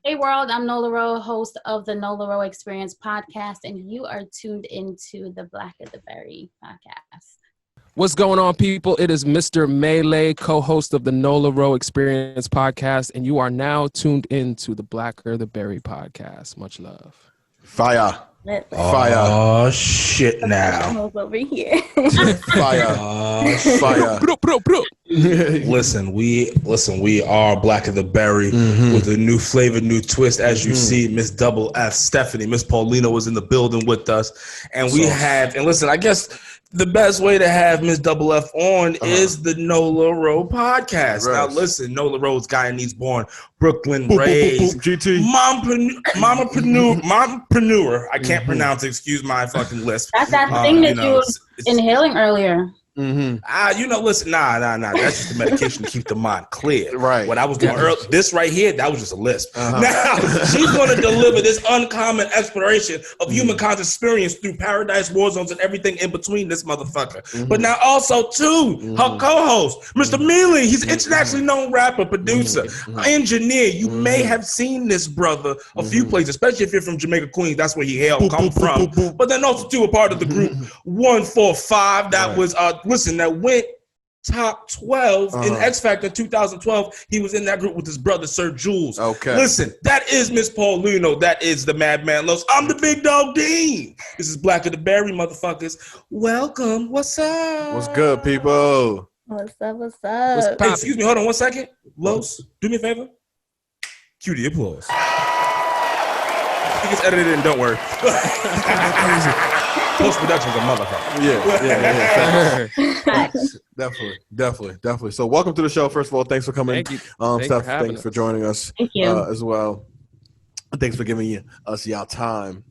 Hey world, I'm Nola Rowe, host of the Nola Rowe Experience podcast, and you are tuned into the Black of the Berry podcast. What's going on, people? It is Mr. Melee, co-host of the Nola Rowe Experience podcast, and you are now tuned into the Blacker the Berry podcast. Much love. Fire. Fire. Oh, shit now. Over here. Fire. Fire. Listen, we are Black of the Berry with a new flavor, new twist. As you see, Miss Double F, Stephanie, Miss Paulina was in the building with us. And listen, I guess the best way to have Miss Double F on is the Nola Rowe podcast. Now, listen, Nola Rowe's Guyanese-born, Brooklyn raised, GT. mompreneur. I can't pronounce it. Excuse my fucking lisp. That's that thing that you were inhaling earlier. Listen, nah. That's just the medication to keep the mind clear. Right. What I was doing earlier, this right here, that was just a lisp. Now, she's going to deliver this uncommon exploration of humankind's experience through paradise, war zones, and everything in between this motherfucker. But now also, too, her co-host, Mr. Mealy. He's an internationally known rapper, producer, engineer. You may have seen this brother a few places, especially if you're from Jamaica, Queens. That's where he come from. But then also, too, a part of the group 145 that was... that went top 12 in X Factor 2012. He was in that group with his brother, Sir Jules. Okay. Listen, that is Miss Paulino. That is the Madman Los. I'm the Big Dog Dean. This is Black of the Berry, motherfuckers. Welcome. What's up? What's good, people? What's up? Hey, excuse me. Hold on 1 second. Los, do me a favor. Cue the applause. He gets edited in, don't worry. Post-production's a motherfucker. Yeah. Definitely. So welcome to the show. First of all, thanks for coming. Thank you. Thanks for joining us. Thank you. As well. Thanks for giving us y'all time.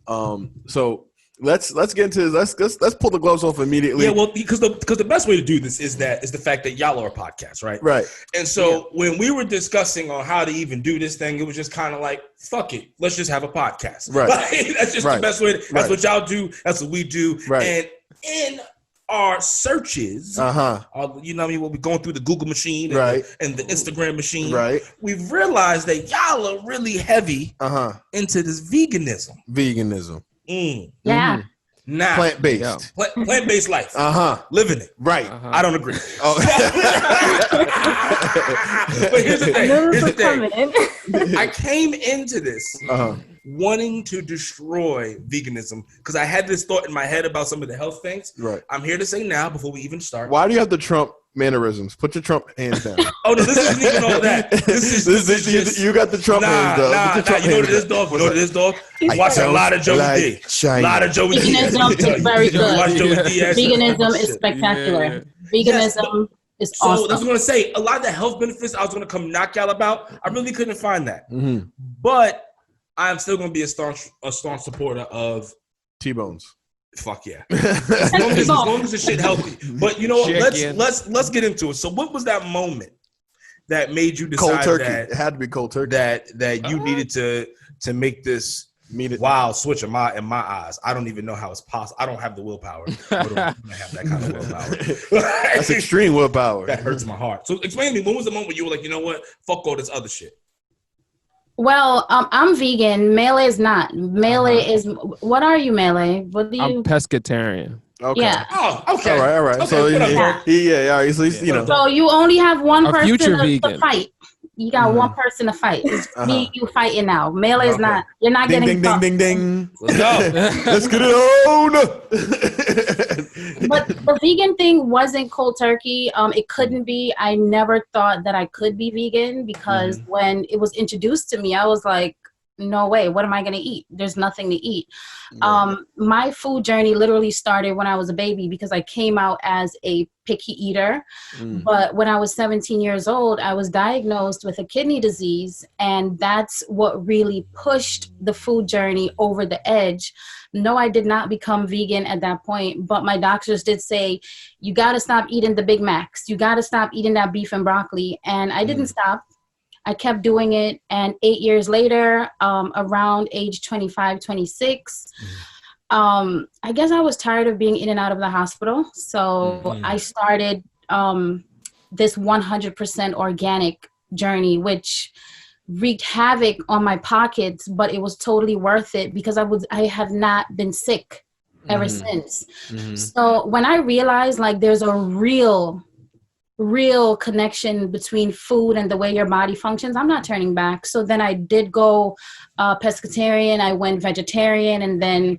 So let's get into this. Let's pull the gloves off immediately. Yeah, well, because the best way to do this is the fact that y'all are a podcast, right? Right. And so when we were discussing on how to even do this thing, it was just kind of like, fuck it, let's just have a podcast. Right. That's just the best way. That's what y'all do. That's what we do. Right. And in our searches, what we're going through the Google machine and the Instagram machine, we've realized that y'all are really heavy into this veganism. Yeah. Now, plant-based. Plant-based life. Living it. Right. I don't agree. Oh. But here's the thing. I came into this wanting to destroy veganism because I had this thought in my head about some of the health things. Right. I'm here to say now, before we even start. Why do you have the Trump mannerisms? Put your Trump hands down. Oh, no, this isn't even all that. This is just, you got the Trump hands, though. You know this dog? He's watching a lot of Joey D. A lot of Joey D. Veganism is very good. Watch Joey D. Veganism is spectacular. Veganism is awesome. So that's what I'm going to say. A lot of the health benefits I was going to come knock y'all about, I really couldn't find that. But I'm still going to be a staunch supporter of T-bones. Fuck yeah. As long as the shit healthy. But you know what? Let's get into it. So what was that moment that made you decide cold turkey? That it had to be cold turkey. That you needed to make this wild switch in my eyes? I don't even know how it's possible. I don't have the willpower. I don't have that kind of willpower. That's extreme willpower. That hurts my heart. So explain to me, when was the moment where you were like, you know what? Fuck all this other shit. Well, I'm vegan. Melee is not. Melee is. What are you, Melee? What do you? I'm pescatarian. Okay. Yeah. Oh, okay. All right. Okay, so all right. So he's, So you only have one person to fight. You got one person to fight. It's me, you fighting now. Melee is not. You're not getting. Ding. Let's go. Let's get it on. But the vegan thing wasn't cold turkey. It couldn't be. I never thought that I could be vegan because when it was introduced to me, I was like, no way. What am I going to eat? There's nothing to eat. My food journey literally started when I was a baby because I came out as a picky eater. But when I was 17 years old, I was diagnosed with a kidney disease. And that's what really pushed the food journey over the edge. No, I did not become vegan at that point. But my doctors did say, you got to stop eating the Big Macs. You got to stop eating that beef and broccoli. And I didn't stop. I kept doing it, and 8 years later, around age 25, 26, I guess I was tired of being in and out of the hospital. So I started this 100% organic journey, which wreaked havoc on my pockets, but it was totally worth it because I have not been sick ever since. So when I realized like there's a real connection between food and the way your body functions, I'm not turning back. So then I did go pescatarian, I went vegetarian, and then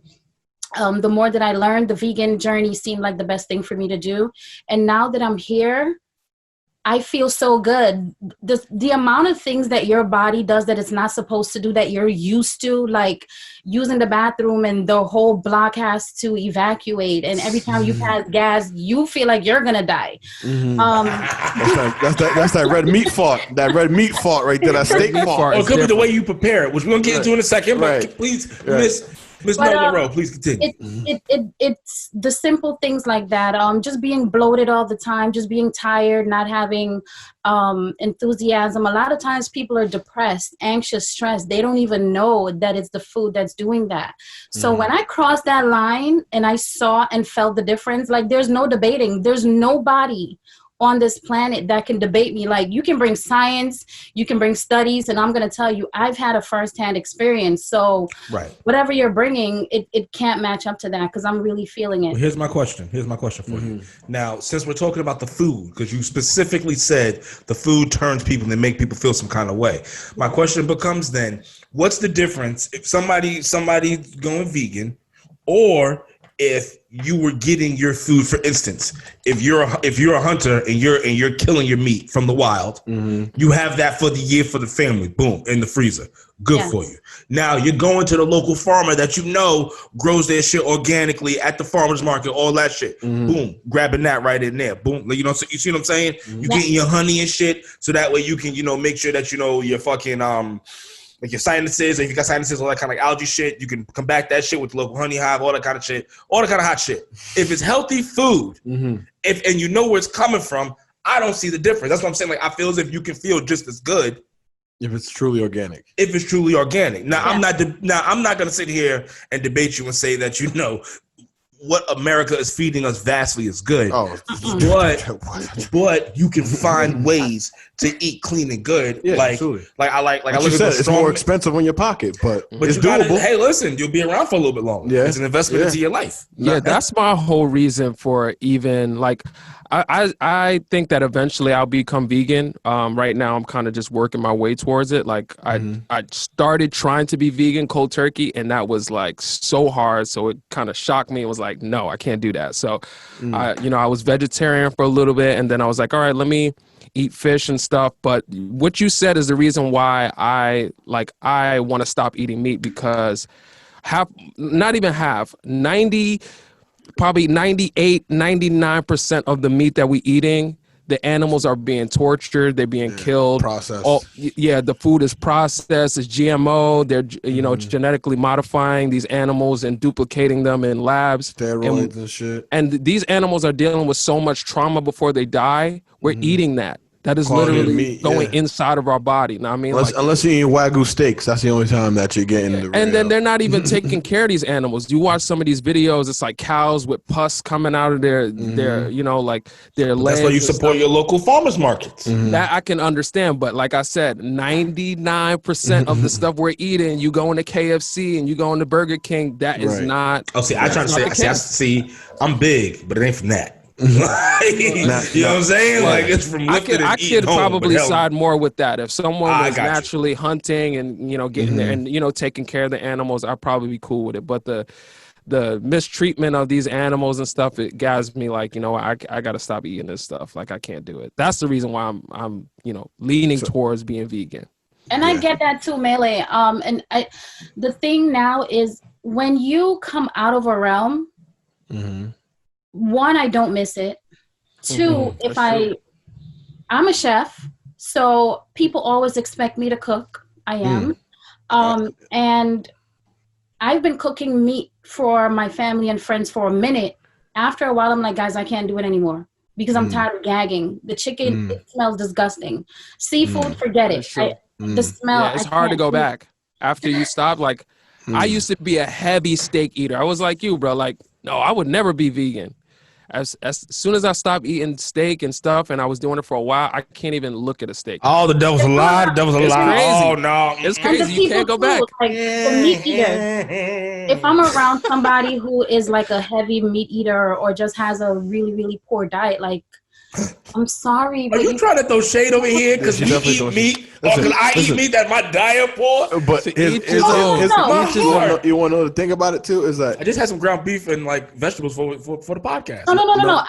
the more that I learned, the vegan journey seemed like the best thing for me to do. And now that I'm here, I feel so good. The amount of things that your body does that it's not supposed to do, that you're used to, like using the bathroom and the whole block has to evacuate. And every time you pass gas, you feel like you're going to die. That's that red meat fart. That red meat fart right there. That steak fart. Or it could be the way you prepare it, which we're going to get into in a second. But please, Miss Nola Rowe, please continue. It's the simple things like that. Just being bloated all the time, just being tired, not having enthusiasm. A lot of times people are depressed, anxious, stressed. They don't even know that it's the food that's doing that. So when I crossed that line and I saw and felt the difference, like there's no debating. There's nobody on this planet that can debate me. Like you can bring science, you can bring studies, and I'm going to tell you, I've had a firsthand experience. So whatever you're bringing, it can't match up to that because I'm really feeling it. Well, here's my question for you. Now, since we're talking about the food, because you specifically said the food turns people and they make people feel some kind of way. My question becomes then, what's the difference if somebody's going vegan, or if you were getting your food, for instance, if you're a hunter and you're killing your meat from the wild, you have that for the year for the family, boom, in the freezer, good for you. Now you're going to the local farmer that you know grows their shit organically at the farmer's market, all that shit, boom, grabbing that right in there, boom. You know, so you see what I'm saying? You getting your honey and shit, so that way you can make sure that your fucking like your sinuses, if you got sinuses, all that kind of like algae shit, you can combat that shit with the local honey hive, all that kind of shit, all that kind of hot shit. If it's healthy food, and you know where it's coming from, I don't see the difference. That's what I'm saying. Like I feel as if you can feel just as good if it's truly organic. Now I'm not gonna sit here and debate you and say that what America is feeding us vastly is good. But you can find ways to eat clean and good. Yeah, absolutely. I look at it's more expensive on your pocket, but it's doable. Hey, listen, you'll be around for a little bit longer. Yeah. It's an investment into your life. Yeah, that's my whole reason for even like I think that eventually I'll become vegan. Right now I'm kind of just working my way towards it. Like I started trying to be vegan cold turkey, and that was like so hard. So it kind of shocked me. It was like, no, I can't do that. So I was vegetarian for a little bit, and then I was like, all right, let me eat fish and stuff. But what you said is the reason why I want to stop eating meat, because probably 98, 99% of the meat that we eating, the animals are being tortured, they're being killed. Processed. The food is processed, it's GMO, they're genetically modifying these animals and duplicating them in labs. Steroids and shit. And these animals are dealing with so much trauma before they die. We're eating that. That is literally going inside of our body. Now, I mean, unless you're eating Wagyu steaks, that's the only time that you're getting the. And then they're not even taking care of these animals. You watch some of these videos; it's like cows with pus coming out of their legs. That's why you support your local farmers markets. That I can understand, but like I said, 99% of the stuff we're eating, you go into KFC and you go into Burger King, that is not. Oh, see, I try to say, I'm big, but it ain't from that. You know what I'm saying? Like it's from lifting and eating. I could probably side more with that. If someone was naturally hunting and getting there and taking care of the animals, I'd probably be cool with it. But the mistreatment of these animals and stuff, it guys me like, I got to stop eating this stuff. Like I can't do it. That's the reason why I'm leaning towards being vegan. And I get that too, Melee. The thing now is when you come out of a realm, one, I don't miss it. Two, I'm a chef, so people always expect me to cook. I am. And I've been cooking meat for my family and friends for a minute. After a while, I'm like, guys, I can't do it anymore because I'm tired of gagging. The chicken, it smells disgusting. Seafood, forget it. The smell. It's hard to go back after you stop. Like, I used to be a heavy steak eater. I was like you, bro. Like, no, I would never be vegan. as soon as I stopped eating steak and stuff, and I was doing it for a while, I can't even look at a steak. Oh, the devil's a lie. The devil's a It's lie. crazy. Oh no, It's And the crazy. You can't go people, back. too, like the meat eater. If I'm around somebody who is like a heavy meat eater or just has a really, really poor diet, like, I'm sorry, Are but you trying to throw shade over here because she we definitely eat throwing meat, shade. or because Listen, I eat listen. meat that my diet poor? But To each his own. you want to know the thing about it too is that I just had some ground beef and like vegetables for the podcast. No.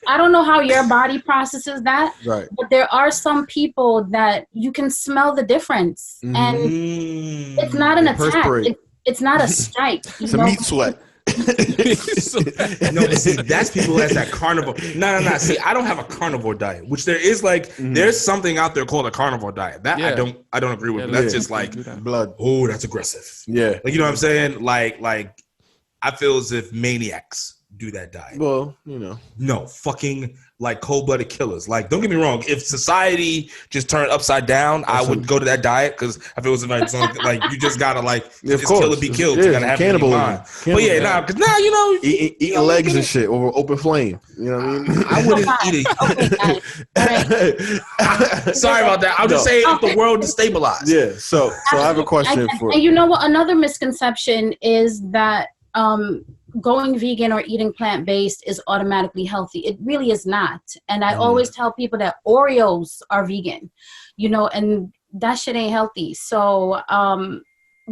I don't know how your body processes that. right. But there are some people that you can smell the difference, and it's not an They attack. perspirate. It's not a strike. It's a meat sweat. No, but see, that's people who has that carnivore. No. See, I don't have a carnivore diet, which there is like there's something out there called a carnivore diet. That Yeah. I don't agree with. Yeah, But that's yeah. just like Blood. oh, that's aggressive. Yeah. Like you know what I'm saying? Like I feel as if maniacs do that diet. Well, you know. No, fucking like cold-blooded killers. Like, don't get me wrong. If society just turned upside down, I would go to that diet because I feel as if like you just gotta like Of just course. kill or be killed. Yeah, You gotta have it in your cannibalism. mind. But yeah, Cannibalism. because you know, Eating legs and shit over open flame. You know what I mean? I wouldn't eat Okay, guys. All right. it. Sorry about that. I'm just saying if the world destabilized. Yeah. So I have a question for. And you know what? Another misconception is that going vegan or eating plant-based is automatically healthy. It really is not. And I always tell people that Oreos are vegan, you know, and that shit ain't healthy. So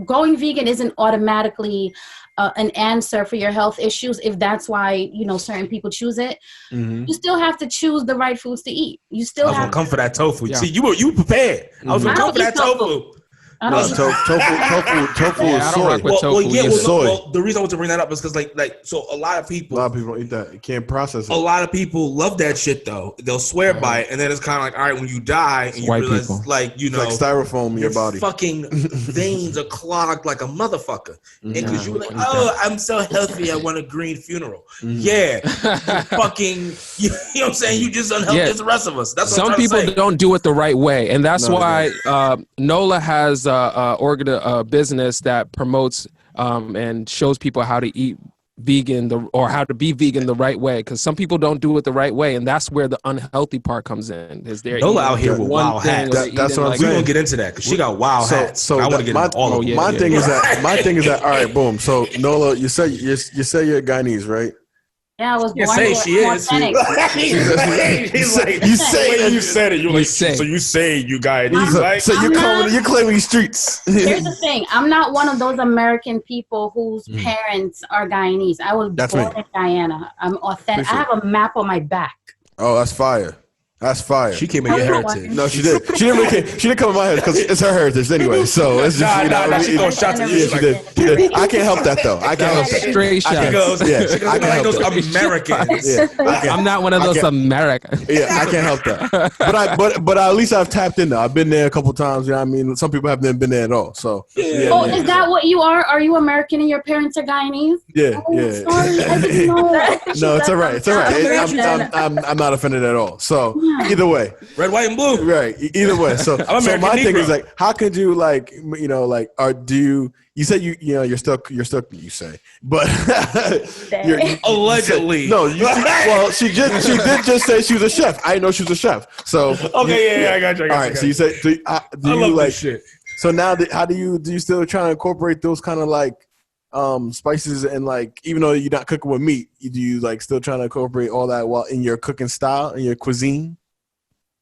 going vegan isn't automatically an answer for your health issues if that's why, you know, certain people choose it. You still have to choose the right foods to eat. You still I was have gonna come for that tofu. Yeah. See, you prepared. I was gonna I come for don't that eat tofu. I don't Tofu Yeah, is I don't soy. rock with tofu. It's soy. Well, the reason I want to bring that up is because like so a lot of A people lot of people don't eat that. You can't process a it. lot of people love that shit though. They'll swear by it, and then it's kind of like, all right, when you die, and you white realize, people. like, you It's know, like styrofoam in your body. fucking veins are clogged like a motherfucker, and because you were like, oh, I'm so healthy, I want a green funeral. Yeah, you fucking, you know what I'm saying? You just unhealthy as the rest of us. That's what Some I'm people trying to say. don't do it the right way, and that's No, why Nola has a business that promotes and shows people how to eat vegan or how to be vegan the right way, because some people don't do it the right way, and that's where the unhealthy part comes in. Is there Nola out here with wild hats. That's what I'm We're saying. gonna get into that because she got wild hats. So I want to get into all of them. my thing is that all right, boom. So Nola, you say you're Guyanese, right? Yeah, I was You born say here. she I'm is. authentic. He's like, You say the way you said it. You're like, say. so you say you guys. So, Like, so I'm not- you're claiming these streets. Here's the thing. I'm not one of those American people whose parents are Guyanese. I was That's born me. in Guyana. I'm authentic. Appreciate I have a map on my back. Oh, that's fire. That's fire. she came in your heritage. No, she did. She didn't come in my head because it's her heritage anyway. So it's just Nah, she throwing shots at you. Yeah, she did. She did. I can't help that though. I can't help that. straight I shots. can't- She goes, Yeah, she goes, I can like help those that. Americans. Yeah, I can't- I'm not one of those Americans. Yeah, I can't help that. But at least I've tapped in there. I've been there a couple times. You know what I mean? Some people haven't been there at all. So yeah, Oh, is that what you are? Are you American and your parents are Guyanese? yeah, Oh, yeah. sorry. I didn't know. No, it's all right. It's all right. I'm not offended at all. So either way, Red, white, and blue. right. Either way. So American my thing Negro. is like, how could you like, you know, like, you say you know you're still you say, but Allegedly. no. Well, she did just say she was a chef. I didn't know she was a chef. So Okay, yeah, I got you. All right. So you say, do I you love like? this shit. So now, how do you still try to incorporate those kind of like spices and like, even though you're not cooking with meat, do you like still trying to incorporate all that while in your cooking style in your cuisine?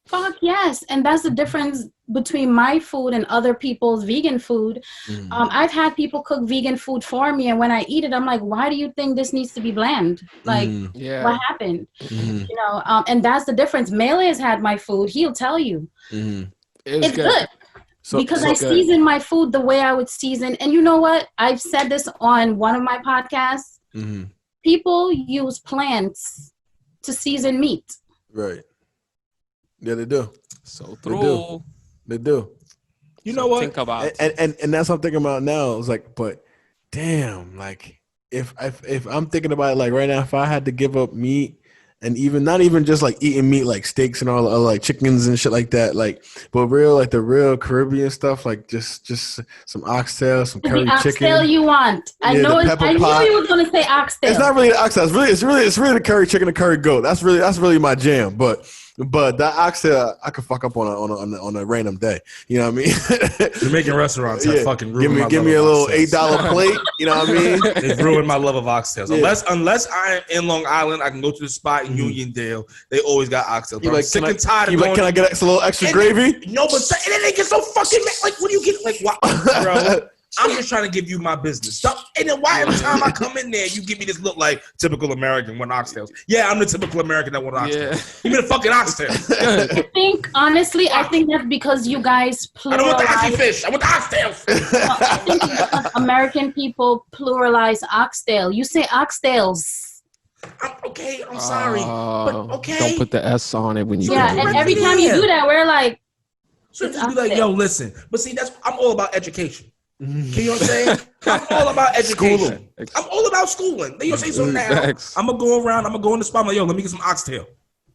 Fuck yes. And that's the difference between my food and other people's vegan food. I've had people cook vegan food for me, and when I eat it, I'm like, why do you think this needs to be bland? Like, what happened? You know, and that's the difference. Mele has had my food. He'll tell you. It's good. Because I season my food the way I would season. And you know what? I've said this on one of my podcasts. People use plants to season meat. Right. Yeah, they do. So through. They do. You know what? Think about And that's what I'm thinking about now. It's like, but damn, like if I'm thinking about it, like right now, if I had to give up meat and even not even just like eating meat like steaks and all like chickens and shit like that, like but real like the real Caribbean stuff, like just some oxtail, some curry the chicken. Oxtail you want? I know. I knew you were gonna say oxtail. It's not really the oxtail. It's really the curry chicken, the curry goat. That's really my jam. But that oxtail, I could fuck up on a random day. You know what I mean? Jamaican restaurants have fucking ruined give me a little $8 plate. You know what I mean? They've ruined my love of oxtails. Unless I'm in Long Island, I can go to the spot in Uniondale. They always got oxtails. But I'm sick and tired of going. Can I get a little extra gravy? No, but and then they get so fucking mad. Like, what do you get? Like, what, bro? I'm just trying to give you my business. And then why every time I come in there, you give me this look like typical American want oxtails? Yeah, I'm the typical American that want oxtails. Give me the fucking oxtail. I think, honestly, that's because you guys pluralize. I don't want the oxy fish. I want the oxtails. I think because American people pluralize oxtail. You say oxtails. I'm sorry. But okay. Don't put the S on it when you and every time you do that, we're like, so just be like, yo, listen. But see, I'm all about education. Can you know what I'm saying? I'm all about education. I'm all about schooling. Then you'll say something now. I'm gonna go around. I'm gonna go in the spot. I'm like, yo, let me get some oxtail,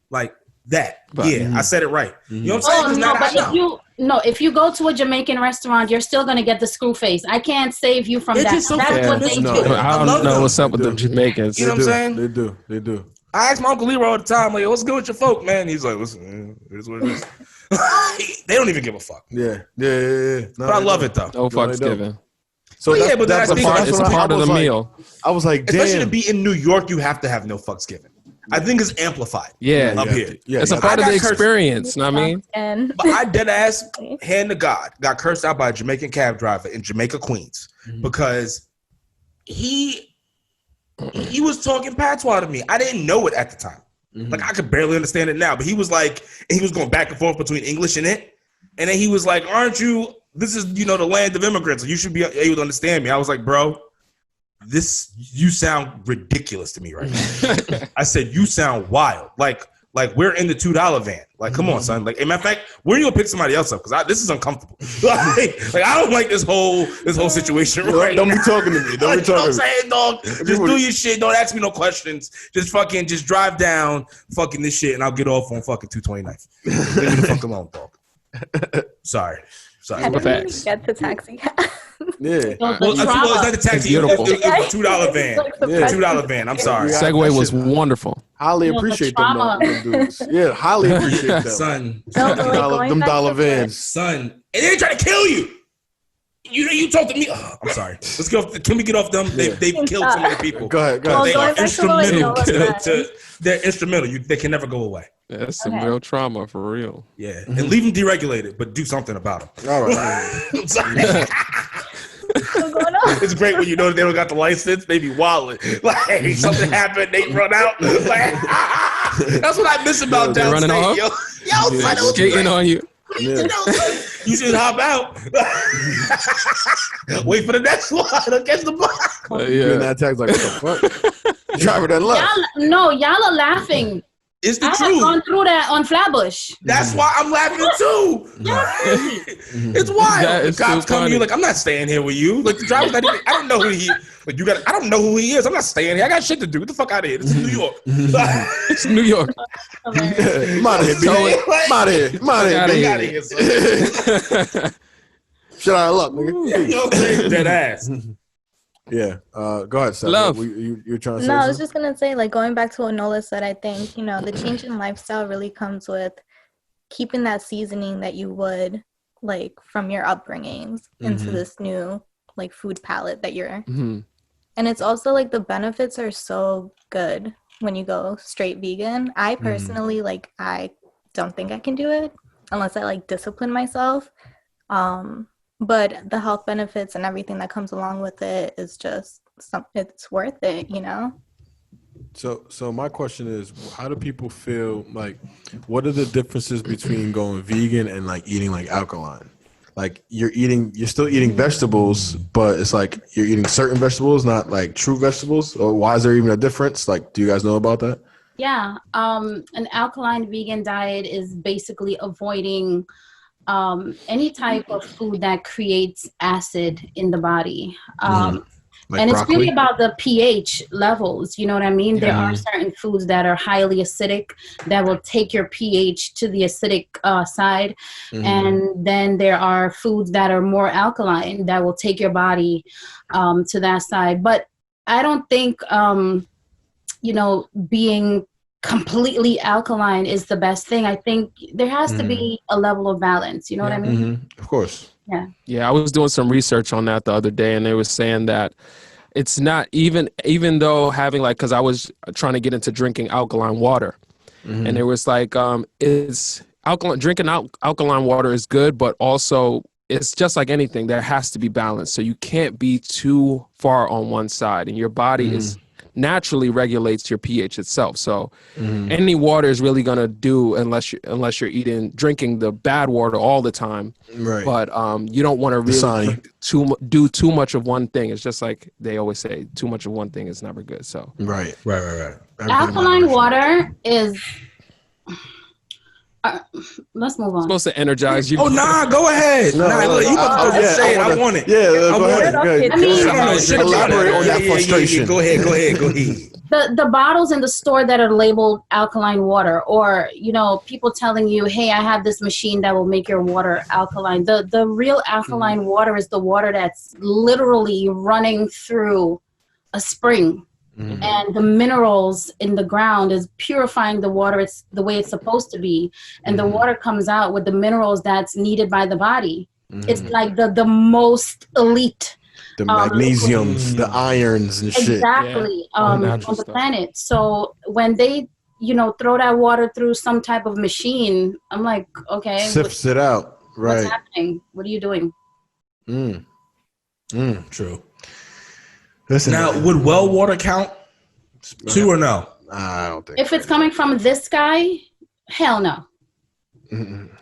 like that. But, I said it right. You know what I'm saying? If you go to a Jamaican restaurant, you're still gonna get the screw face. I can't save you from that. That's what they do. I don't know what's up with the Jamaicans. You know what I'm saying? They do. I ask my Uncle Leroy all the time, like, what's good with your folk, man? He's like, listen, it is what it is. They don't even give a fuck. Yeah. No, but I love it though. No fucks given. So that's a part of the meal. I was like, damn. Especially to be in New York, you have to have no fucks given. I think it's amplified. Yeah, up here. It's a part of the experience. You know what I mean? But I dead ass, hand to God, got cursed out by a Jamaican cab driver in Jamaica, Queens, because he was talking patois to me. I didn't know it at the time. Like, I could barely understand it now, but he was going back and forth between English and it. And then he was like, aren't you, this is, the land of immigrants. So you should be able to understand me. I was like, bro, you sound ridiculous to me right now. I said, you sound wild. Like we're in the $2 van. Like, come on, son. Like, as a matter of fact, where are you gonna pick somebody else up? Because this is uncomfortable. like I don't like this whole situation right Don't now. be talking to me. Don't be talking. You know what I'm saying, dog? Just do your shit. Don't ask me no questions. Just drive down fucking this shit, and I'll get off on fucking 229th. Leave me the fuck alone, dog. Sorry. I didn't even get the taxi cab. Yeah. Well, it's not the taxi. It was a $2 van. $2 van. I'm sorry. Segue was wonderful. Highly appreciate them dudes. Yeah, highly appreciate them. Son. Them dollar vans. Son. And they try to kill you. You talk to me. Oh, I'm sorry. Let's go. Can we get off them? They've killed so many people. Go ahead. They are instrumental. They're instrumental. They can never go away. Yeah, that's some real trauma for real. Yeah, and leave them deregulated, but do something about them. All right. I'm sorry. It's great when they don't got the license. They be wilding. Like, something happened, they run out. Like, that's what I miss about downstate. Yo, son, skating on you. Yeah. You should hop out. Wait for the next one. Catch the bus. That tag's like, what the fuck? Driver that left. Y'all are laughing. It's the truth. I have gone through that on Flatbush. That's why I'm laughing too. It's wild. The cops come to you like, I'm not staying here with you. Like, the driver's not even, I don't know who he is. Like, I don't know who he is. I'm not staying here. I got shit to do. Get the fuck out of here. This is New York. It's New York. I'm out of here, bitch. I'm out of here. Shut out of luck, nigga. Dead ass. Yeah. Go ahead, Seth. Love. You're trying to say No, I something? was just going to say, like, going back to what Nola said, I think, the change in lifestyle really comes with keeping that seasoning that you would, like, from your upbringings into this new, like, food palette that you're in. And it's also, like, the benefits are so good when you go straight vegan. I personally, like, I don't think I can do it unless I, like, discipline myself. But the health benefits and everything that comes along with it is just it's worth it, So my question is, how do people feel like, what are the differences between going vegan and like eating like alkaline? Like you're still eating vegetables, but it's like you're eating certain vegetables, not like true vegetables. Or why is there even a difference? Like, do you guys know about that? Yeah. An alkaline vegan diet is basically avoiding any type of food that creates acid in the body. Like and it's broccoli? really about the pH levels. You know what I mean? There are Yeah. certain foods that are highly acidic that will take your pH to the acidic side. And then there are foods that are more alkaline that will take your body to that side. But I don't think, being completely alkaline is the best thing. I think there has to be a level of balance. You know what I mean? Of course. Yeah, I was doing some research on that the other day, and they were saying that it's not even though having like, because I was trying to get into drinking alkaline water, and it was like it's alkaline alkaline water is good, but also it's just like anything, there has to be balance. So you can't be too far on one side, and your body is naturally regulates your pH itself. So any water is really gonna do unless you're drinking the bad water all the time. Right. But you don't want to really do too much of one thing. It's just like they always say, too much of one thing is never good. So Right. Alkaline water is. Let's move on. it's supposed to energize you. Oh, nah, go ahead. No, look, you about to say it. I want it. Yeah, I go want ahead. it. Go ahead. I mean- Elaborate on that frustration. Go ahead. The bottles in the store that are labeled alkaline water, or people telling you, hey, I have this machine that will make your water alkaline. The real alkaline water is the water that's literally running through a spring, and the minerals in the ground is purifying the water. It's the way it's supposed to be, and the water comes out with the minerals that's needed by the body. It's like the most elite. The magnesiums, the irons and shit. Exactly. On the planet. So when they, throw that water through some type of machine, I'm like, okay. Sifts it out. Right. What's happening? What are you doing? True. Listen, Now, would well water count too or no? I don't think. If it's coming from this guy, hell no.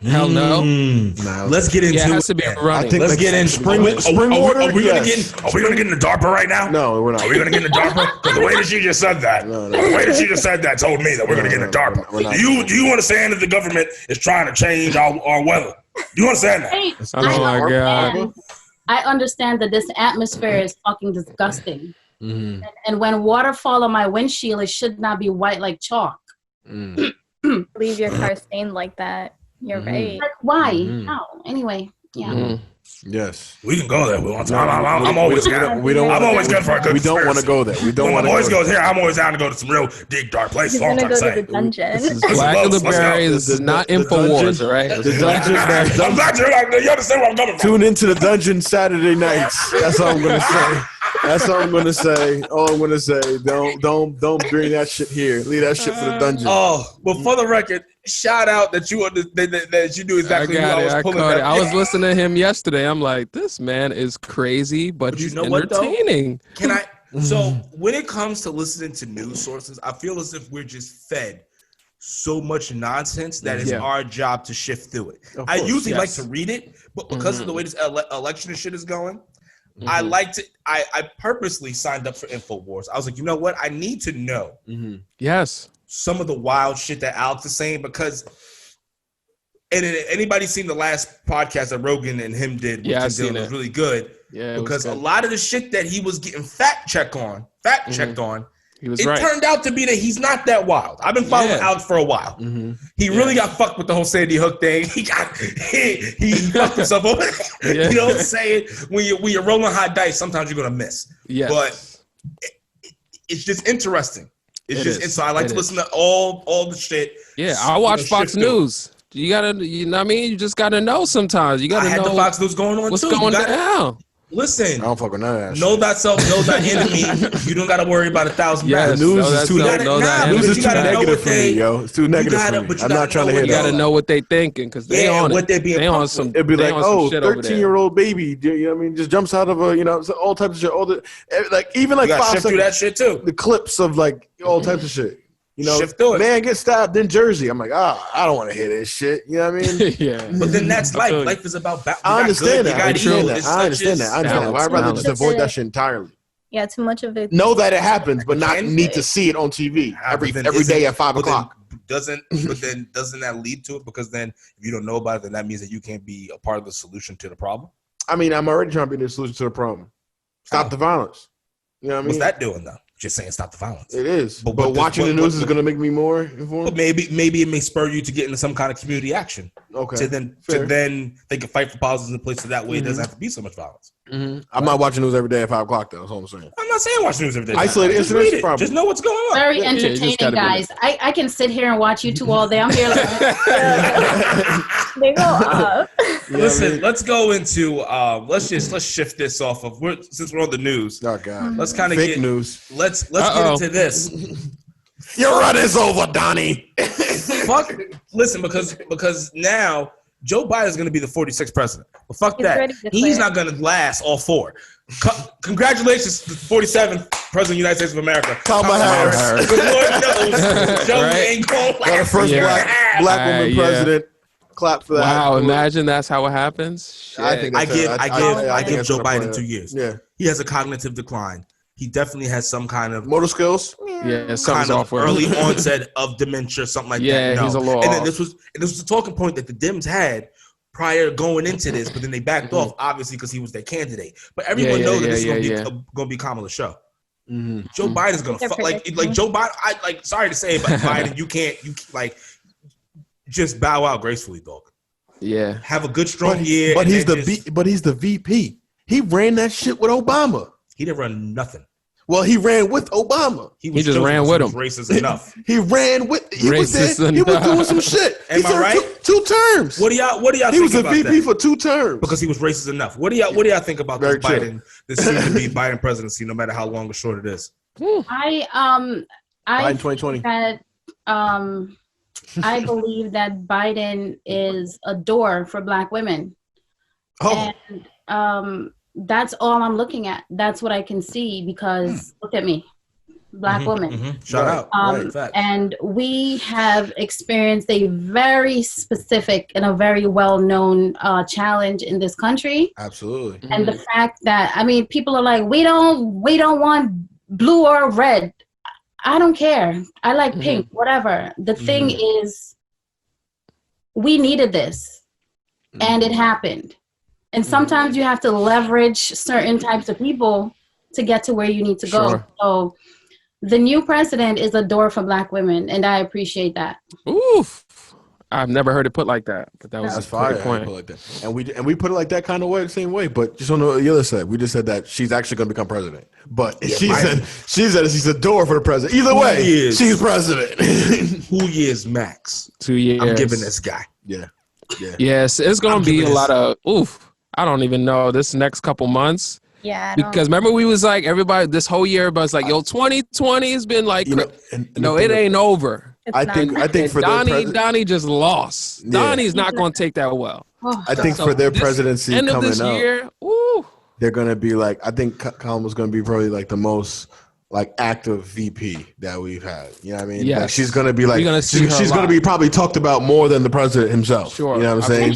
Hell no. Nah, Let's get into Yeah, it has to be it. running. I think Let's like get in. spring water. Are we Yes. gonna get in the DARPA right now? No, we're not. Are we gonna get in the DARPA? Because the way that she just said that, No. the way that she just said that told me that we're gonna get in the DARPA. we're not. Do you understand that the government is trying to change our weather? Do you understand that? Hey, Oh my God. I understand that this atmosphere is fucking disgusting. And when water fall on my windshield, it should not be white like chalk. Leave your car stained like that. You're right. Like, why? How? Anyway, yeah. Yes. We can go there. I'm always down. I'm always good for a good We don't want to go there. We don't When want my to voice go goes here, I'm always down to go to some real deep, dark places. You're All I'm gonna trying to go to say. the dungeon. This is Black of the Let's go. Berry. This is not The InfoWars, dungeon- all right? The dungeon. I'm glad you understand where I'm coming from. Tune into the dungeon Saturday nights. That's all I'm gonna say. That's all I'm gonna say. All I'm gonna say. Don't bring that shit here. Leave that shit for the dungeon. Oh, but for the record, shout out that you knew exactly who I was pulling. caught it. That. I was listening to him yesterday. I'm like, this man is crazy, but But you he's know what, though? entertaining. Can I? So when it comes to listening to news sources, I feel as if we're just fed so much nonsense that it's our job to shift through it. Of I course, usually like yes. to read it, but because of the way this election and shit is going, I like to. I purposely signed up for InfoWars. I was like, you know what? I need to know Yes. some of the wild shit that Alex is saying because. And anybody seen the last podcast that Rogan and him did? Yeah, I Tim seen Dillon was it. really good. Yeah, it was Because a good. lot of the shit that he was getting fact checked on, He was it right. turned out to be that he's not that wild. I've been following Yeah. Alex for a while. He really got fucked with the whole Sandy Hook thing. He fucked himself over. Yeah. You know what I'm saying? When you're rolling high dice, sometimes you're gonna miss. Yes. But it's just interesting. It's It just is. and so I like It to is. listen to all the shit. Yeah, I watch shift Fox through it. News. You gotta, you know what I mean? You just gotta know sometimes. You I gotta had know the Fox News going on what's too. going You gotta- down. Listen, I don't fuck with none of that know shit. thyself, know thy enemy. You don't got to worry about 1,000 Yes. battles. The news No, is too that's- negative. that News enemy. is You too gotta know negative what for me, they- yo. It's too negative gotta- for me. but you I'm gotta not trying to know hear what You gotta that. know what they thinking because they Yeah, on what it. they being They on pumped some. with. It'd be they like, on some oh, shit over there. 13-year-old baby, you know what I mean, just jumps out of a, so all types of shit. All the, like, even like You got to 5 shift through seconds, that shit too. the clips of like all types of shit. You know, Shift through it. man gets stabbed in Jersey. I'm like, I don't want to hear this shit. You know what I mean? Yeah. But then that's I life. feel you. Life is about balance. I understand that. You got I evil. understand that. It's I not understand just- that. I understand that. I'd rather just balance. avoid that shit entirely. Yeah, too much of it. Know that it happens, but not Can need to see it on TV every But then day isn't- at 5 but then o'clock. Doesn't that lead to it? Because then if you don't know about it, then that means that you can't be a part of the solution to the problem. I mean, I'm already trying to be the solution to the problem. Stop How? the violence. You know what I mean? What's that doing though? Just saying stop the violence. It is. But what watching the news is going to make me more informed. But maybe it may spur you to get into some kind of community action. Okay. To then they can fight for policies in place so that way it doesn't have to be so much violence. I'm not watching news every day at 5 o'clock though. That's all I'm saying. I'm not saying watch news every day. Isolated just incidents, read it. probably. Just know what's going on. Very entertaining, guys. I can sit here and watch you two all day. I'm here like They go up. Listen, let's go into let's shift this off of since we're on the news. Oh God. Let's kind of Fake get news. Let's get into this. Your run is over, Donnie. Listen, because now Joe Biden is going to be the 46th president. But fuck He's that. ready to He's declare. not going to last all 4. Congratulations to the 47th president of the United States of America. Kamala Harris. Good Lord knows Joe Right. ain't going to Well, the last. first Yeah. black woman president. Clap for that. Wow, imagine that's how it happens. Shit. I think I think give that's Joe on the Biden planet. 2 years. Yeah. He has a cognitive decline. He definitely has some kind of Motor skills. yeah, something's kind off of with him. early onset of dementia, something like Yeah, that. No. he's a little and then off. this was the talking point that the Dems had prior going into this, but then they backed off, obviously, because he was their candidate. But everyone knows that this is going to be Kamala's show. Joe Biden's going to fuck like Joe Biden. Sorry to say, but Biden, you can't just bow out gracefully, dog. Yeah. Have a good strong year. But and he's then he's the VP. He ran that shit with Obama. he didn't run nothing. Well, he ran with Obama. He just chosen ran because with he was racist enough. He ran with. He was Racist there. He was enough. doing some shit. Am I right? Two terms. What do y'all He think was a about VP that? for 2 terms. Because he was racist enough. What do y'all think about Very this true. Biden, this seems to be Biden presidency, no matter how long or short it is? I Biden 2020. that I believe that Biden is a door for Black women. Oh, And that's all I'm looking at. That's what I can see because look at me, Black woman. Shout out. Right. Facts. And we have experienced a very specific and a very well-known challenge in this country. absolutely. And the fact that, I mean, people are like, we don't want blue or red. I don't care. I like pink, whatever. The thing is, we needed this and it happened. And sometimes you have to leverage certain types of people to get to where you need to go. Sure. So the new president is a door for Black women, and I appreciate that. Oof. I've never heard it put like that, but that was That's a fire. great point. Put it like that. And we put it like that kind of way, the same way. But just on the other side, we just said that she's actually going to become president. But she said she's a door for the president. Either way, she's president. 2 years max. 2 years. I'm giving this guy. Yeah. Yes, it's going I'm to be a giving lot of I don't even know this next couple months. Yeah. Because remember we was like everybody this whole year, everybody's like, yo, 2020 has been like, no, it ain't over. I think for Donnie just lost. Yeah. Donnie's not going to take that well. I think for their presidency End of coming this up, year, they're gonna be like. I think Kamala's gonna be probably like the most like active VP that we've had. You know what I mean? Yes. Like she's gonna be like You're gonna see her she's a gonna lot. be probably talked about more than the president himself. Sure. You know what I'm saying?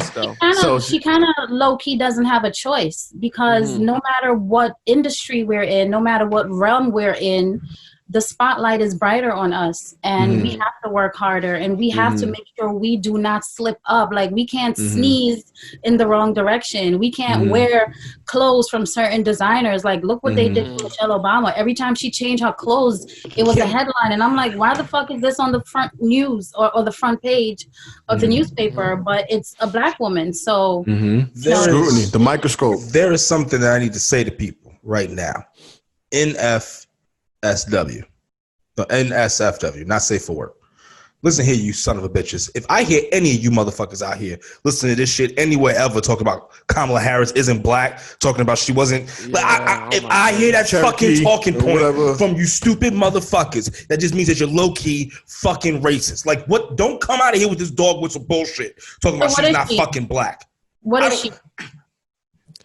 So She kind of low key doesn't have a choice because no matter what industry we're in, no matter what realm we're in, the spotlight is brighter on us, and we have to work harder, and we have to make sure we do not slip up. Like we can't sneeze in the wrong direction. We can't wear clothes from certain designers. Like look what they did to Michelle Obama. Every time she changed her clothes, it was a headline, and I'm like, why the fuck is this on the front news or the front page of the newspaper? But it's a Black woman, so scrutiny, the microscope. There is something that I need to say to people right now. NFSW. No, NSFW, not safe for work. Listen here, you son of a bitches. If I hear any of you motherfuckers out here listening to this shit anywhere ever talking about Kamala Harris isn't Black, talking about she wasn't. If I hear that fucking talking point from you stupid motherfuckers, that just means that you're low key fucking racist. Like, what? Don't come out of here with this dog whistle bullshit talking about she's not fucking Black. what is she?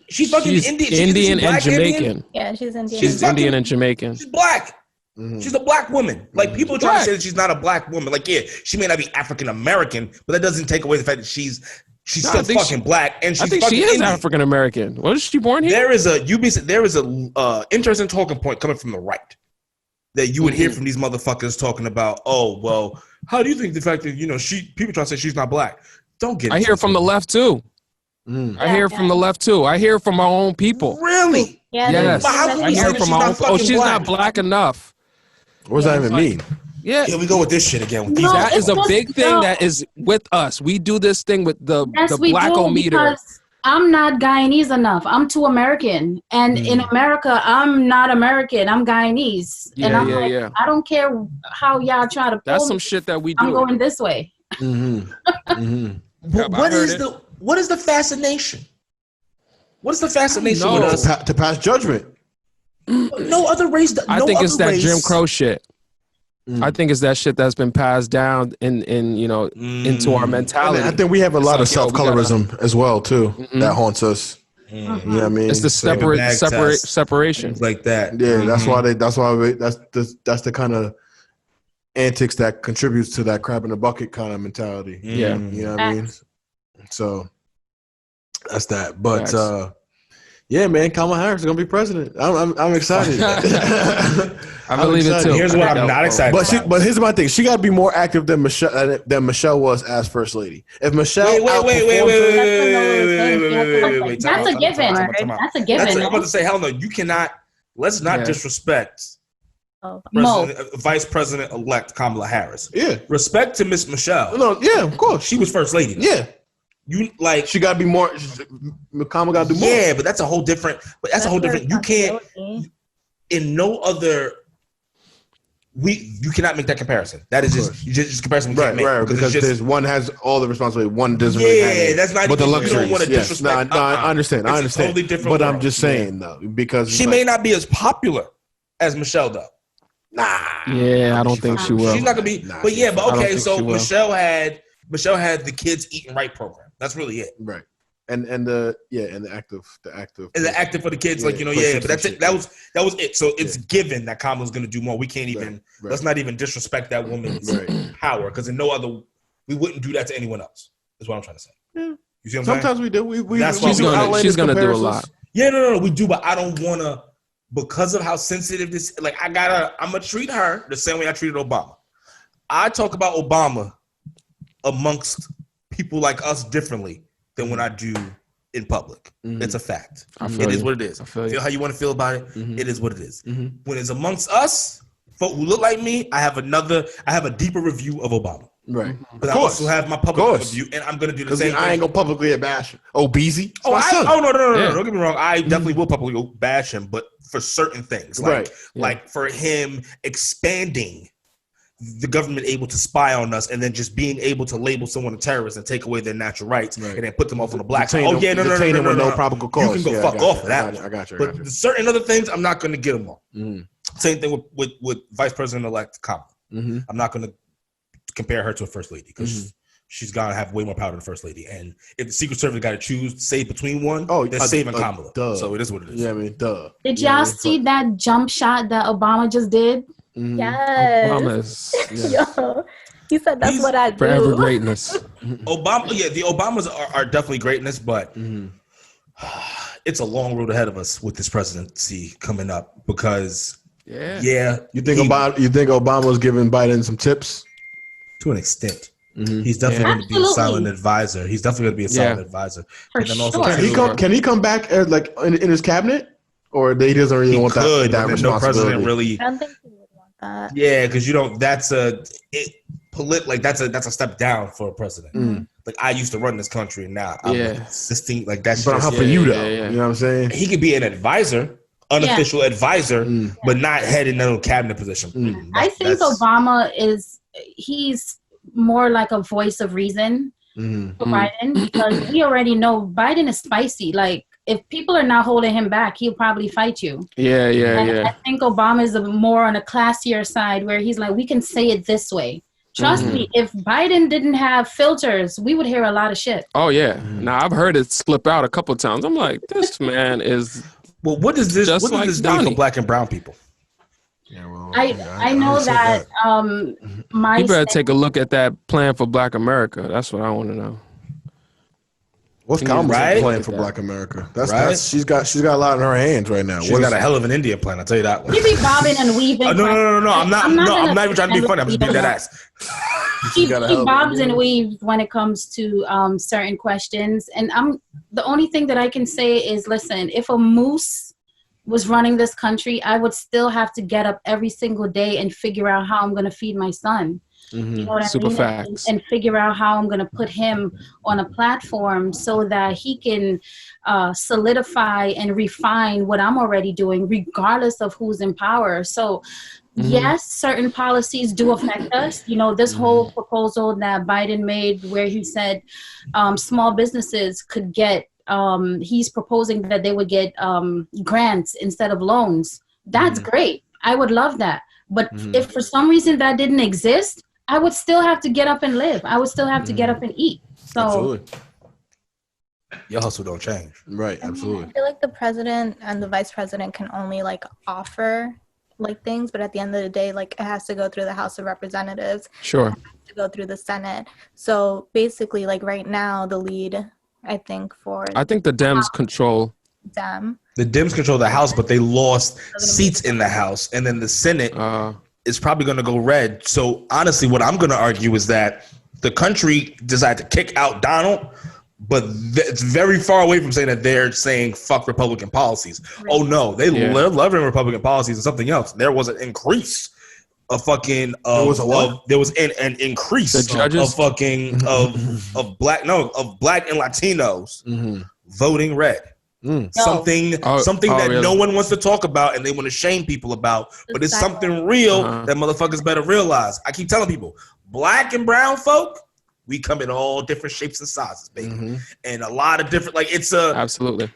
She's fucking Indian. Indian Black and Indian? Jamaican. Yeah, she's Indian. She's Indian and Jamaican. She's Black. She's a Black woman. Like people are trying to say that she's not a Black woman. Like yeah, she may not be African American, but that doesn't take away the fact that she's still fucking Black and she's I think fucking she is Indian. African American. Was she born here? There is a interesting talking point coming from the right that you would hear from these motherfuckers talking about. Oh well, how do you think the fact that people try to say she's not Black? Don't get. I hear from the left too. I hear from the left too. I hear from my own people. Really? Yeah, Yes. But how can I we say hear that from she's my not own. fucking She's black? not black enough. What does that even mean? Yeah. Here we go with this shit again. With these No, That is a it's big just- thing no. that is with us. We do this thing with the Yes, we do, blackometer. because I'm not Guyanese enough. I'm too American. And in America, I'm not American. I'm Guyanese. And Yeah, I'm yeah, like, yeah. I don't care how y'all try to That's pull some me. shit that we I'm do. going this way. Yep, I What heard is it. the fascination? What is the fascination No. with us? To pass judgment. No other race. I think it's that Jim Crow shit. Mm. I think it's that shit that's been passed down in you know into our mentality. I think we have a lot of It's like, yo, we gotta- self-colorism as well too that haunts us. You know what I mean? It's the So- separation. Things like that. Yeah, that's the kind of antics that contributes to that crab in the bucket kind of mentality. Yeah. You know what I mean? Facts. So that's that. But Facts. yeah, man, Kamala Harris is gonna be president. I'm excited. I believe it too. Here's what I'm not excited about. But here's my thing. She got to be more active than Michelle was as first lady. If Michelle Wait. That's a given. That's a given. I'm about to say, hell no, you cannot. Let's not disrespect Mo. Vice President-elect Kamala Harris. Yeah. Respect to Miss Michelle. No, yeah, of course. She was first lady. Though. Yeah. You like She got to be more. Kamala got to do more. yeah, but that's a whole different. But that's a whole different. You can't in no other. You cannot make that comparison. That is just comparison we can't make. Right, because there's one has all the responsibility, one doesn't really have it. That's not but even, the you don't want to luxuries. disrespect. No, I understand. It's a totally different but I'm world. just saying though, because She may not be as popular as Michelle though. Nah. Yeah, I don't think she will. She's not gonna be. But yeah, but I don't okay. think So she will. Michelle had the Kids Eating Right program. That's really it. Right. And the active And the active for the kids, Yeah, like but that's it. shit, That was it. So it's given that Kamala's gonna do more. We can't even let's not even disrespect that woman's power because in no other we wouldn't do that to anyone else. Is what I'm trying to say. Yeah. You see what I'm Sometimes saying? we do. That's why she's gonna do a lot. Yeah, no, we do, but I don't wanna because of how sensitive this. Like I'm gonna treat her the same way I treated Obama. I talk about Obama amongst people like us differently than when I do in public. It's a fact. It is what it is. Feel how you want to feel about it. It is what it is. When it's amongst us, folk who look like me, I have a deeper review of Obama. Right. But I also have my public review, and I'm gonna do the same thing. I ain't gonna publicly bash Beezy. No, don't get me wrong. I definitely will publicly bash him, but for certain things, like for him expanding the government able to spy on us and then just being able to label someone a terrorist and take away their natural rights and then put them off on the black side. Oh yeah, no, with no probable cause. You can go fuck off of that. I got you. But certain other things, I'm not going to get them on. Same thing with Vice President-elect Kamala. I'm not going to compare her to a first lady because she's got to have way more power than the first lady. And if the Secret Service got to choose to save between one, they're saving Kamala. So it is what it is. Yeah, I mean, duh. Did y'all see that jump shot that Obama just did? Yes. Yo, he said that's what I do. Forever greatness. Obama, the Obamas are definitely greatness, but it's a long road ahead of us with this presidency coming up because you think Obama's giving Biden some tips to an extent. He's definitely going to be a silent advisor. He's definitely going to be a silent advisor. For and then sure. also can he come back as like in his cabinet, or he doesn't really want that responsibility? No president really. I don't think he would want that. Yeah, because you don't. That's a step down for a president. Like I used to run this country, and now I'm assisting. Like that's. But I'm helping you though. You know what I'm saying? He could be an advisor, unofficial advisor, but not head in no cabinet position. I think Obama he's more like a voice of reason for Biden because we already know Biden is spicy. Like if people are not holding him back, he'll probably fight you. I think Obama is more on a classier side where he's like, we can say it this way. Trust me, if Biden didn't have filters, we would hear a lot of shit. Oh yeah. Now I've heard it slip out a couple of times. I'm like, this man is. Well, what does this mean for black and brown people? Yeah, well, I know that my you better take a look at that plan for Black America. That's what I want to know. What's Kamala's plan for Black America? That's she's got a lot in her hands right now. She's got a hell of an Indian plan. I'll tell you that one. You be bobbing and weaving. No. I'm not even trying to be funny. I'm just being dead ass. He bobs and weaves when it comes to certain questions, and the only thing that I can say is, listen, if a moose was running this country, I would still have to get up every single day and figure out how I'm going to feed my son. You know what Super I mean? facts. And figure out how I'm going to put him on a platform so that he can solidify and refine what I'm already doing, regardless of who's in power. So, yes, certain policies do affect us. You know, this whole proposal that Biden made where he said small businesses could get, he's proposing that they would get grants instead of loans. That's great. I would love that. But if for some reason that didn't exist, I would still have to get up and live. I would still have to get up and eat. So Absolutely. Your hustle don't change. Right. I Absolutely. feel like the president and the vice president can only like offer like things, but at the end of the day, like it has to go through the House of Representatives. Sure. It has to go through the Senate. So basically, like right now, the lead, I think the Dems control. Dem. The Dems control the House, but they lost seats in the House, and then the Senate is probably going to go red. So honestly, what I'm going to argue is that the country decided to kick out Donald, but it's very far away from saying that they're saying fuck Republican policies. Right. Oh no, they loving Republican policies and something else. There was an increase of fucking. There was an increase of fucking of black and Latinos voting red. Something that really? No one wants to talk about and they want to shame people about, but it's something real that motherfuckers better realize. I keep telling people, black and brown folk, we come in all different shapes and sizes, baby, and a lot of different. Like it's absolutely.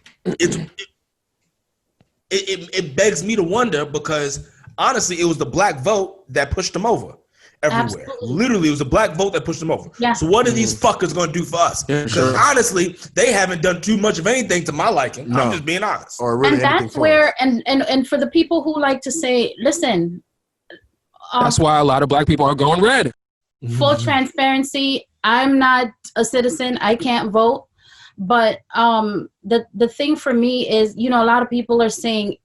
It begs me to wonder because honestly, it was the black vote that pushed them over. Everywhere. Absolutely. Literally, it was a black vote that pushed them over. Yeah. So what are these fuckers going to do for us? Because honestly, they haven't done too much of anything to my liking. No. I'm just being honest. Or really and that's where, and for the people who like to say, listen. That's why a lot of black people are going red. Full transparency, I'm not a citizen. I can't vote. But the thing for me is, you know, a lot of people are saying,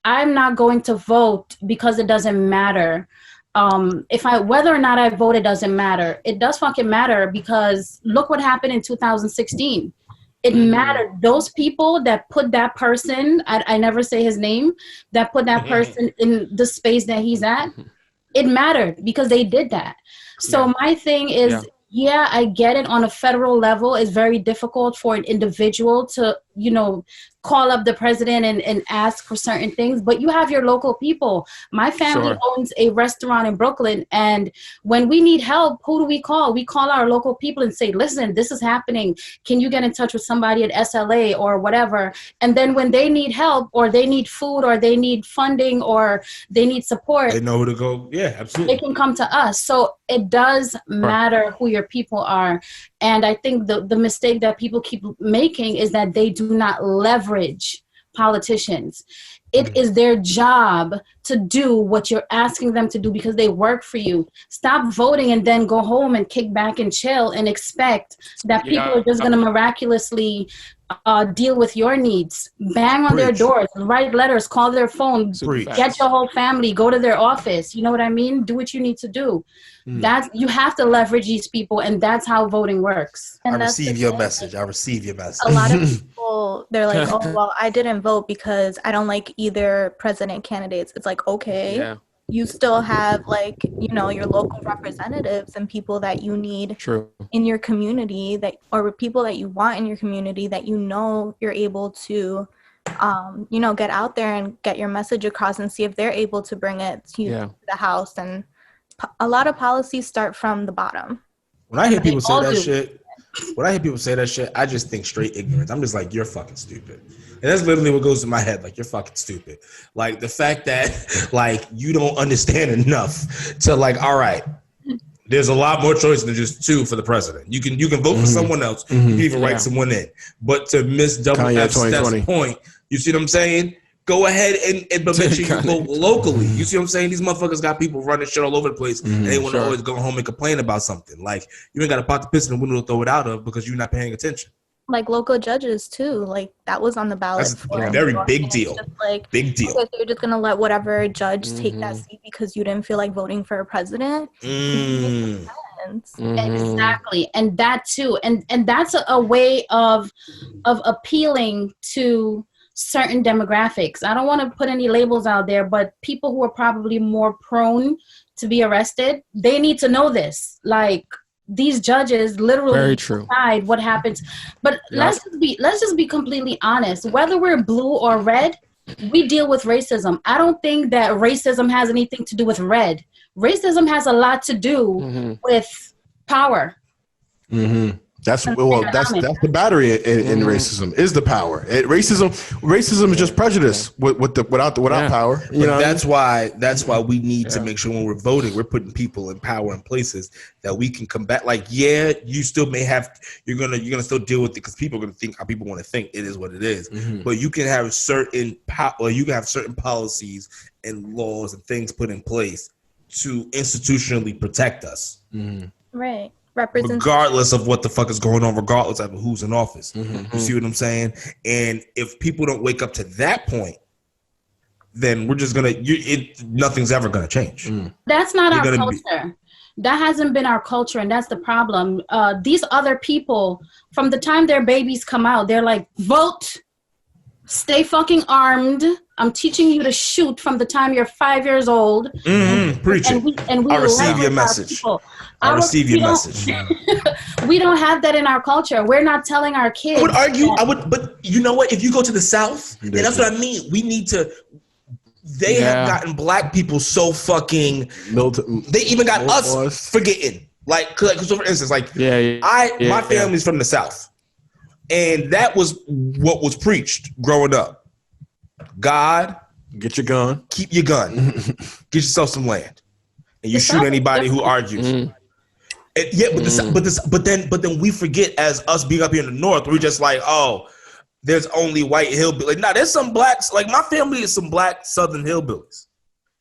I'm not going to vote because it doesn't matter. Whether or not I vote, it doesn't matter. It does fucking matter because look what happened in 2016. It mattered. Those people that put that person, I never say his name, that put that person in the space that he's at, it mattered because they did that. So my thing is, I get it on a federal level. It's very difficult for an individual to, you know, call up the president and ask for certain things, but you have your local people. My family owns a restaurant in Brooklyn, and when we need help, who do we call? We call our local people and say, listen, this is happening. Can you get in touch with somebody at SLA or whatever? And then when they need help or they need food or they need funding or they need support, they know who to go. Yeah, absolutely. They can come to us. So it does matter who your people are. And I think the mistake that people keep making is that they do not leverage politicians. It is their job to do what you're asking them to do because they work for you. Stop voting and then go home and kick back and chill and expect that people are just going to miraculously deal with your needs. Bang on their doors, write letters, call their phone, get your whole family, go to their office. You know what I mean? Do what you need to do. You have to leverage these people, and that's how voting works. And I receive your message. A lot of people, they're like, oh, well, I didn't vote because I don't like either president candidates. It's like, okay, you still have like, you know, your local representatives and people that you need in your community or people that you want in your community that you know you're able to, you know, get out there and get your message across and see if they're able to bring it to the House. And a lot of policies start from the bottom. When I hear people say that shit, I just think straight ignorance. I'm just like, you're fucking stupid. And that's literally what goes in my head. Like, you're fucking stupid. Like, the fact that, like, you don't understand enough to, like, all right, there's a lot more choice than just two for the president. You can vote for someone else. You can even write someone in. But to miss Double F Steph's point, you see what I'm saying? Go ahead and make sure you vote locally. You see what I'm saying? These motherfuckers got people running shit all over the place, and they want to always go home and complain about something. Like, you ain't got a pot to piss in the window to throw it out of because you're not paying attention. Like local judges too. Like that was on the ballot. That's a very big deal. Big deal. Okay, so you're just gonna let whatever judge take that seat because you didn't feel like voting for a president? Exactly, and that too, and that's a way of appealing to certain demographics. I don't want to put any labels out there, but people who are probably more prone to be arrested, they need to know this. Like, these judges literally decide what happens. But let's just be completely honest. Whether we're blue or red, we deal with racism. I don't think that racism has anything to do with red. Racism has a lot to do with power. That's the battery in racism is the power. Racism is just prejudice without power. You know, that's why we need to make sure when we're voting, we're putting people in power in places that we can combat. Like, you still may have you're gonna still deal with it because people are gonna think how people want to think. It is what it is. But you can have certain policies and laws and things put in place to institutionally protect us. Right. Regardless of what the fuck is going on, regardless of who's in office. You see what I'm saying? And if people don't wake up to that point, then we're just nothing's ever gonna change. That's not our culture. That hasn't been our culture, and that's the problem. These other people, from the time their babies come out, they're like, vote, stay fucking armed. I'm teaching you to shoot from the time you're 5 years old. Preach it. And we I receive your message. I receive your message. We don't have that in our culture. We're not telling our kids. I would argue, but you know what? If you go to the South, and that's what I mean. We need to. They have gotten black people so fucking. They even got us forgetting. Like, so for instance, like my family's from the South, and that was what was preached growing up. God, get your gun. Keep your gun. Get yourself some land, and you shoot anybody who argues. But then we forget, as us being up here in the North, we're just like, oh, there's only white hillbillies. Like, nah, there's some blacks. Like, my family is some black Southern hillbillies.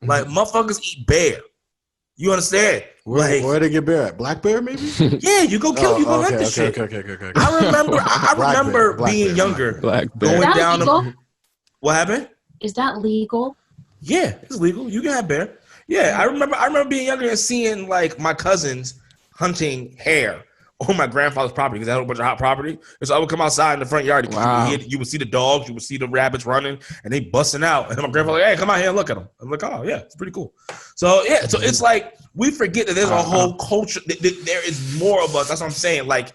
Like, motherfuckers eat bear. You understand? Where they get bear at? Black bear, maybe? Yeah, you go kill. You go hunt this shit. Okay. I remember being younger, going down. What happened? Is that legal? Yeah, it's legal. You can have bear. Yeah, I remember being younger and seeing like my cousins hunting hare on my grandfather's property because I had a bunch of hot property. And so I would come outside in the front yard. You would see the dogs, you would see the rabbits running, and they busting out. And my grandfather, like, hey, come out here and look at them. I'm like, oh yeah, it's pretty cool. So yeah, so it's like we forget that there's a whole culture. There is more of us. That's what I'm saying. Like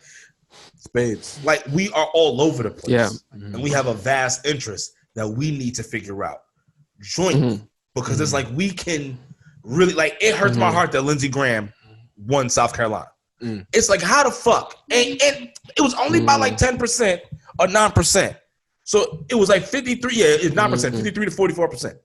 spades. Like we are all over the place, and we have a vast interest that we need to figure out jointly because it's like we can really like. It hurts my heart that Lindsey Graham won South Carolina. It's like, how the fuck? And it was only by like 10% or 9%. So it was like 53, it's 9%, 53 to 44%.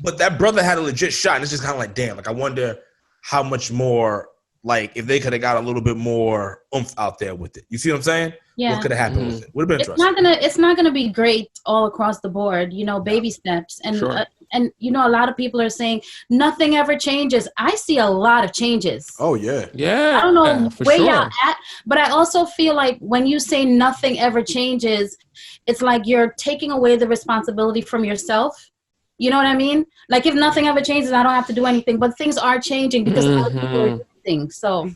But that brother had a legit shot, and it's just kind of like, damn, like I wonder how much more, like if they could have got a little bit more oomph out there with it. You see what I'm saying? Yeah. What could have happened with it? Would have been interesting. It's not gonna be great all across the board, you know, baby steps. And and you know, a lot of people are saying nothing ever changes. I see a lot of changes. Oh yeah. I don't know where y'all at, but I also feel like when you say nothing ever changes, it's like you're taking away the responsibility from yourself. You know what I mean? Like if nothing ever changes, I don't have to do anything. But things are changing because other people are doing things. So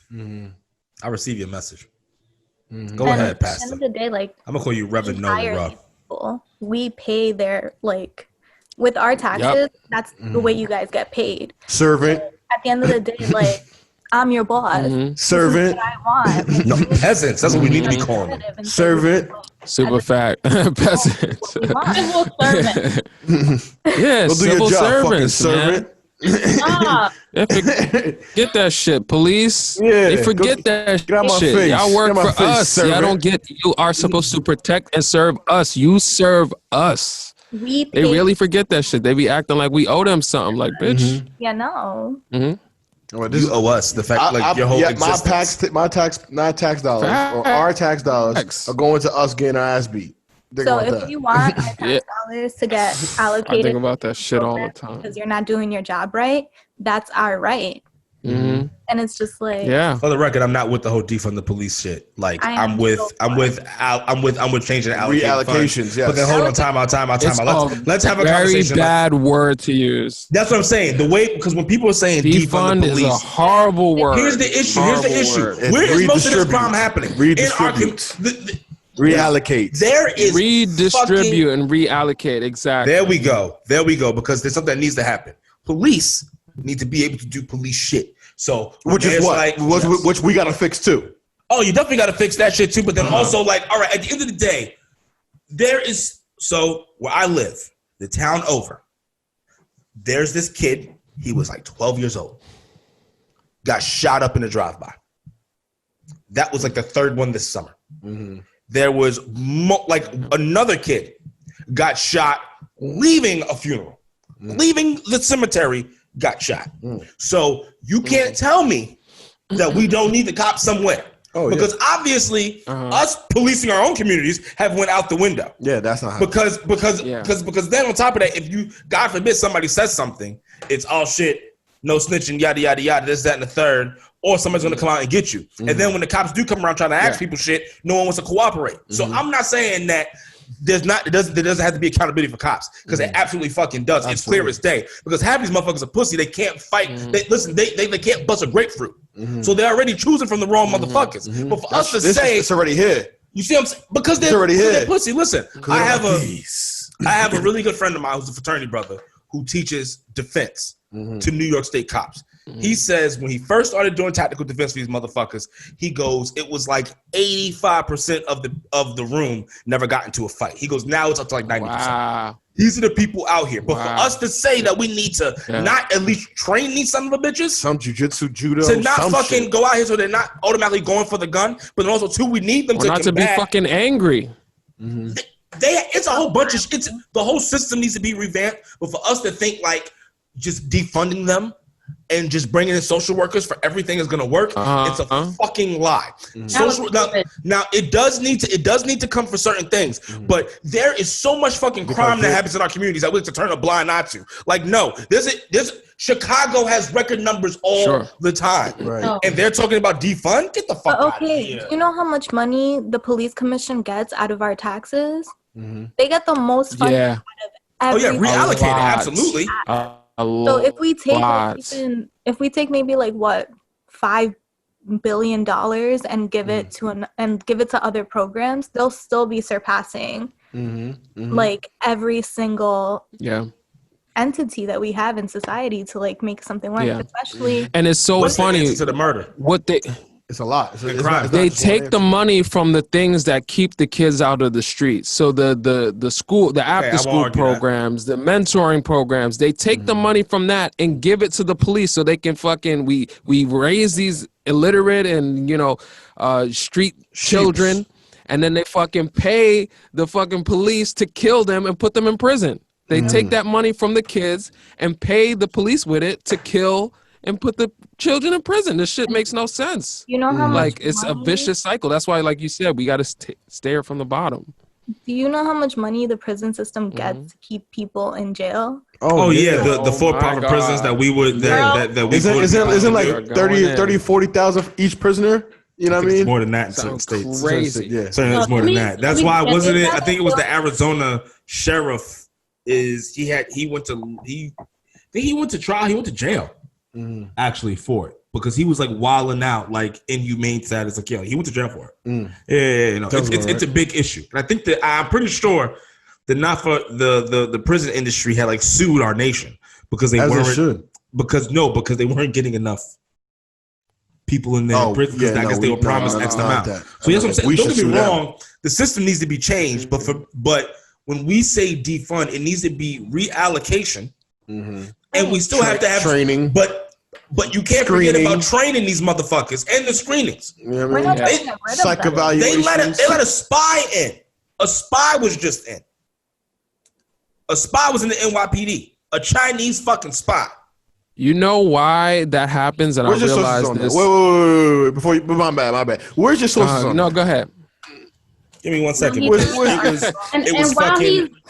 I receive your message. Go ahead, Pastor. At the end of the day, like I'm gonna call you Reverend Nola. We pay their with our taxes. That's the way you guys get paid. Servant. So at the end of the day, like I'm your boss. Servant. I want. No, peasants. That's what we need to be calling them. Servant. Super fact. Peasants. Civil servant. Yeah, Go do your civil job, fucking servants, servant. Get that shit, police. Yeah, they forget that get out my shit. face. Y'all work Get out my for face, us. servant. Y'all don't get. You are supposed to protect and serve us. You serve us. They really forget that shit. They be acting like we owe them something. Like, bitch. Yeah, no. Well, You owe us the fact, like your whole existence. my tax dollars or our tax dollars are going to us getting our ass beat. So if you want our tax dollars to get allocated, I think about that shit all the time because you're not doing your job right. That's our right. And it's just like, For the record, I'm not with the whole defund the police shit. Like I'm with changing the reallocations. Yes. But then hold on, time out. Let's have a conversation. Very bad word to use. That's what I'm saying. The way, because when people are saying defund the is police, a horrible word. Here's the issue. Where is most of this crime happening? Redistribute. Reallocate. There is redistribute and reallocate. Exactly. There we go. Because there's something that needs to happen. Police need to be able to do police shit. So which is what? Which we gotta fix too. Oh, you definitely gotta fix that shit too. But then also like, all right, at the end of the day, there is where I live, the town over. There's this kid. He was like 12 years old. Got shot up in a drive-by. That was like the third one this summer. Mm-hmm. There was another kid got shot leaving a funeral, leaving the cemetery, got shot. So you can't tell me that we don't need the cops somewhere. Because obviously us policing our own communities have went out the window. Yeah, that's not because then on top of that, if you, God forbid, somebody says something, it's all shit, no snitching, yada yada yada, this, that, and the third, or somebody's gonna come out and get you. And then when the cops do come around trying to ask people shit, no one wants to cooperate. So I'm not saying that there doesn't have to be accountability for cops, because it absolutely fucking does. Absolutely. It's clear as day, because half these motherfuckers are pussy. They can't fight. They can't bust a grapefruit. So they're already choosing from the wrong motherfuckers. But for us to say it's already here, you see what I'm saying? Because they're pussy. Listen, I have a really good friend of mine who's a fraternity brother who teaches defense to New York State cops. He says when he first started doing tactical defense for these motherfuckers, he goes, it was like 85% of the room never got into a fight. He goes, now it's up to like 90%. Wow. These are the people out here. But for us to say that we need to not at least train these son of a bitches, some jujitsu, judo, to not fucking go out here so they're not automatically going for the gun, but then also too, we need them to not combat. To be fucking angry. It's a whole bunch of shit. The whole system needs to be revamped. But for us to think like just defunding them and just bringing in social workers for everything is gonna work, it's a fucking lie. Now it does need to come for certain things, but there is so much fucking crime that happens in our communities that we have to turn a blind eye to. Like, no, Chicago has record numbers all the time, right? And they're talking about defund. Get the fuck out of here. Do you know how much money the police commission gets out of our taxes? They get the most funding out of every reallocate it, absolutely. So if we take maybe like what $5 billion and give it to other programs, they'll still be surpassing like every single entity that we have in society to like make something work. Especially, and it's so funny to the murder. It's a lot. They take the money from the things that keep the kids out of the streets. So the school, the after school programs, the mentoring programs, they take the money from that and give it to the police so they can fucking we raise these illiterate and street children, and then they fucking pay the fucking police to kill them and put them in prison. They take that money from the kids and pay the police with it to kill and put the children in prison. This shit makes no sense. You know how much it's a vicious cycle. That's why, like you said, we got to stare from the bottom. Do you know how much money the prison system gets to keep people in jail? The for-profit prisons that we would that we isn't like 30 40,000 each prisoner. You know what I mean? It's more than that in certain states. Crazy. Certainly it's more than that. That's why, wasn't it? I think it was the Arizona sheriff. He went to trial. He went to jail. Actually for it, because he was like wilding out, like inhumane status. Like, he went to jail for it. It's a big issue, and I think that I'm pretty sure the prison industry had like sued our nation because they because they weren't getting enough people in their prison. I guess they were promised X amount. So that's what I'm saying. Don't get me wrong. The system needs to be changed, but when we say defund, it needs to be reallocation, and we still have to have training, But you can't forget about training these motherfuckers and the screenings. Psych evaluations. They let a spy in. A spy was just in. A spy was in the NYPD. A Chinese fucking spy. You know why that happens? And I realized this. Wait. Before my bad. Where's your sources on No, that? go ahead. Give me 1 second.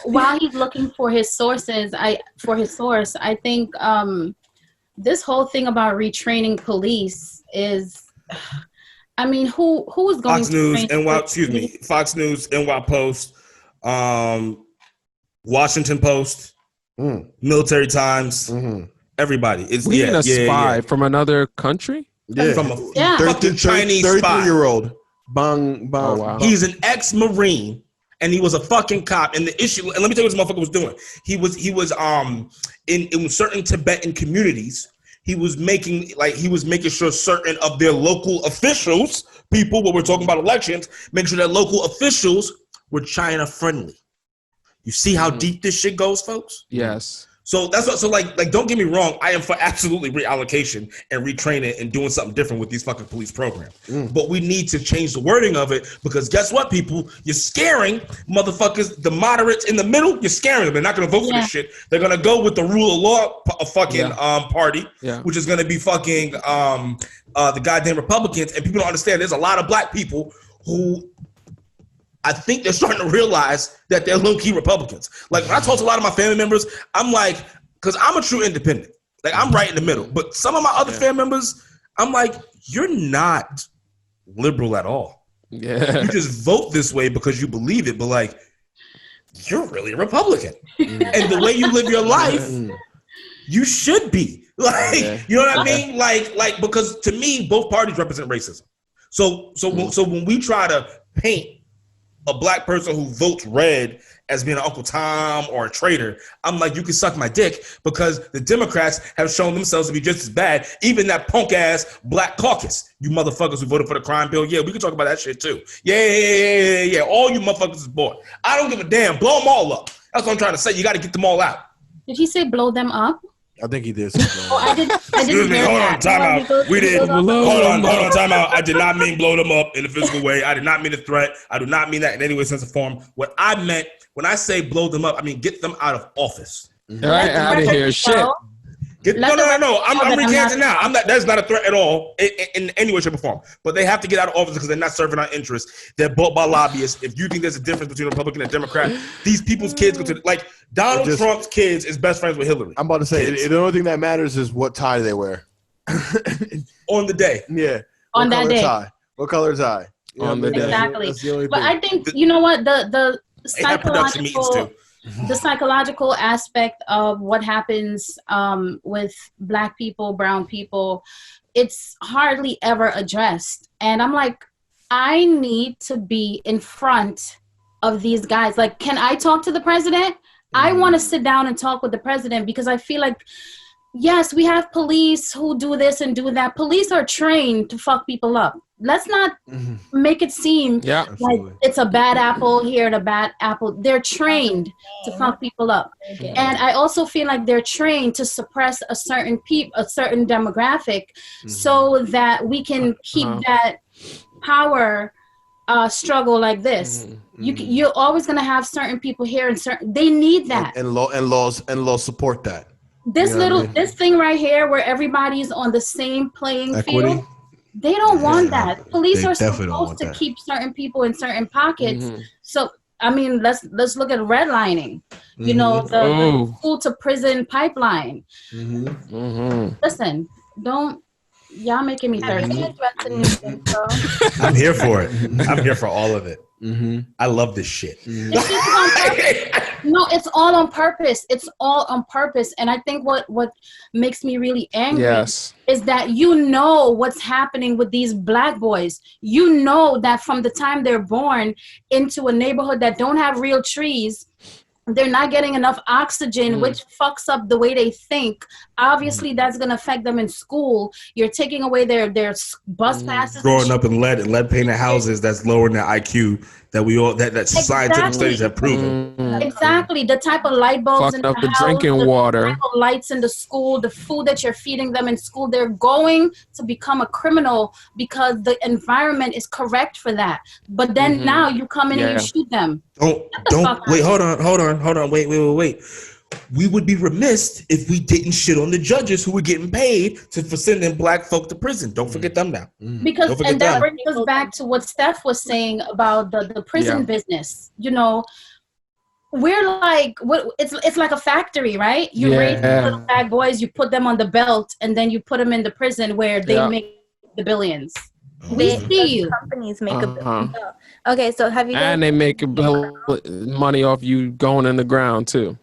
While he's looking for his sources, I think this whole thing about retraining police is, I mean, who is going Fox News, Fox News, NY Post, Washington Post, Military Times, everybody. It's a spy from another country. From a fucking Chinese 33-year-old. Bang, bang. Oh, wow. He's an ex-Marine and he was a fucking cop. And the issue, and let me tell you what this motherfucker was doing. He was in certain Tibetan communities, he was making sure certain of their local officials, people, when we're talking about elections, make sure that local officials were China friendly. You see how deep this shit goes, folks? Yes. So that's what. So like, don't get me wrong. I am for absolutely reallocation and retraining and doing something different with these fucking police programs. But we need to change the wording of it because guess what, people? You're scaring motherfuckers. The moderates in the middle. You're scaring them. They're not going to vote for this shit. They're going to go with the rule of law fucking party, which is going to be fucking the goddamn Republicans. And people don't understand. There's a lot of black people who. I think they're starting to realize that they're low-key Republicans. Like, when I talk to a lot of my family members, I'm like, because I'm a true independent. Like, I'm right in the middle. But some of my other family members, I'm like, you're not liberal at all. Yeah. You just vote this way because you believe it. But, like, you're really a Republican. And the way you live your life, you should be. Like, you know what I mean? Like, because to me, both parties represent racism. So when we try to paint a black person who votes red as being an Uncle Tom or a traitor, I'm like, you can suck my dick because the Democrats have shown themselves to be just as bad. Even that punk ass black caucus, you motherfuckers who voted for the crime bill. Yeah, we can talk about that shit too. Yeah. All you motherfuckers is bought. I don't give a damn. Blow them all up. That's what I'm trying to say. You got to get them all out. Did he say blow them up? I think he did. I didn't Excuse me, hear hold on, that. time out. We did. Hold on, time out. I did not mean blow them up in a physical way. I did not mean a threat. I do not mean that in any way, sense, or form. What I meant, when I say blow them up, I mean get them out of office. Right out of here, shit. No. I'm recanting now. That's not a threat at all in any way, shape, or form. But they have to get out of office because they're not serving our interests. They're bought by lobbyists. If you think there's a difference between a Republican and a Democrat, these people's kids go to like Donald Trump's kids is best friends with Hillary. I'm about to say the only thing that matters is what tie they wear on the day. Yeah, on that day. Tie? What color is tie? On the day. Exactly. That's the only but thing. I think you know what the production meetings too. The psychological aspect of what happens with black people, brown people, it's hardly ever addressed. And I'm like, I need to be in front of these guys. Like, can I talk to the president? I want to sit down and talk with the president because I feel like, yes, we have police who do this and do that. Police are trained to fuck people up. Let's not make it seem like it's a bad apple here and a bad apple. They're trained to fuck people up. And I also feel like they're trained to suppress a certain demographic so that we can keep that power struggle like this. You're always going to have certain people here and they need that. And laws support that. This thing right here where everybody's on the same playing field. They don't want that. Police are supposed to keep certain people in certain pockets. So, I mean, let's look at redlining. You know, the school to prison pipeline. Listen, y'all making me thirsty. I'm here for it. I'm here for all of it. I love this shit. No, it's all on purpose. It's all on purpose. And I think what makes me really angry is that you know what's happening with these black boys. You know that from the time they're born into a neighborhood that don't have real trees, they're not getting enough oxygen, which fucks up the way they think. Obviously, that's going to affect them in school. You're taking away their bus passes. Growing up in lead painted houses, that's lowering their IQ. That scientific studies have proven. Exactly. The type of light bulbs in the up the house, drinking water. type of lights in the school, the food that you're feeding them in school, they're going to become a criminal because the environment is correct for that. But then now you come in and you shoot them. Don't wait, hold on. Wait. We would be remiss if we didn't shit on the judges who were getting paid for sending black folk to prison. Don't forget them now. Because that brings us back to what Steph was saying about the prison business. You know, we're like, it's like a factory, right? You raise little bad boys, you put them on the belt, and then you put them in the prison where they make the billions. They see you. Companies make a billion. Okay, so have you guys... And they make money off you going in the ground too.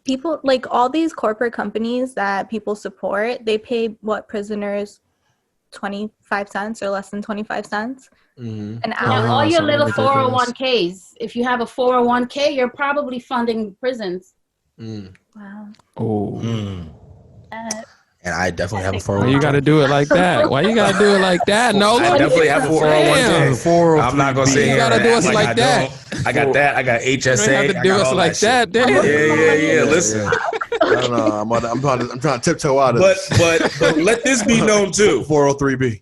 People like all these corporate companies that people support, they pay prisoners 25 cents or less than 25 cents an hour. Now, all your something little ridiculous. 401ks, if you have a 401k, you're probably funding prisons. Wow. Oh. And I definitely have a Why you 401k. gotta do it like that? Why you gotta do it like that? No, I definitely have a 401k. I'm not gonna sit You here gotta and do act us like like I that. don't. I got that. I got HSA. You don't have to I do got us all like that. that, Shit. damn. Yeah. Listen, I don't know. I'm trying to tiptoe out of this. but let this be known too. 403B.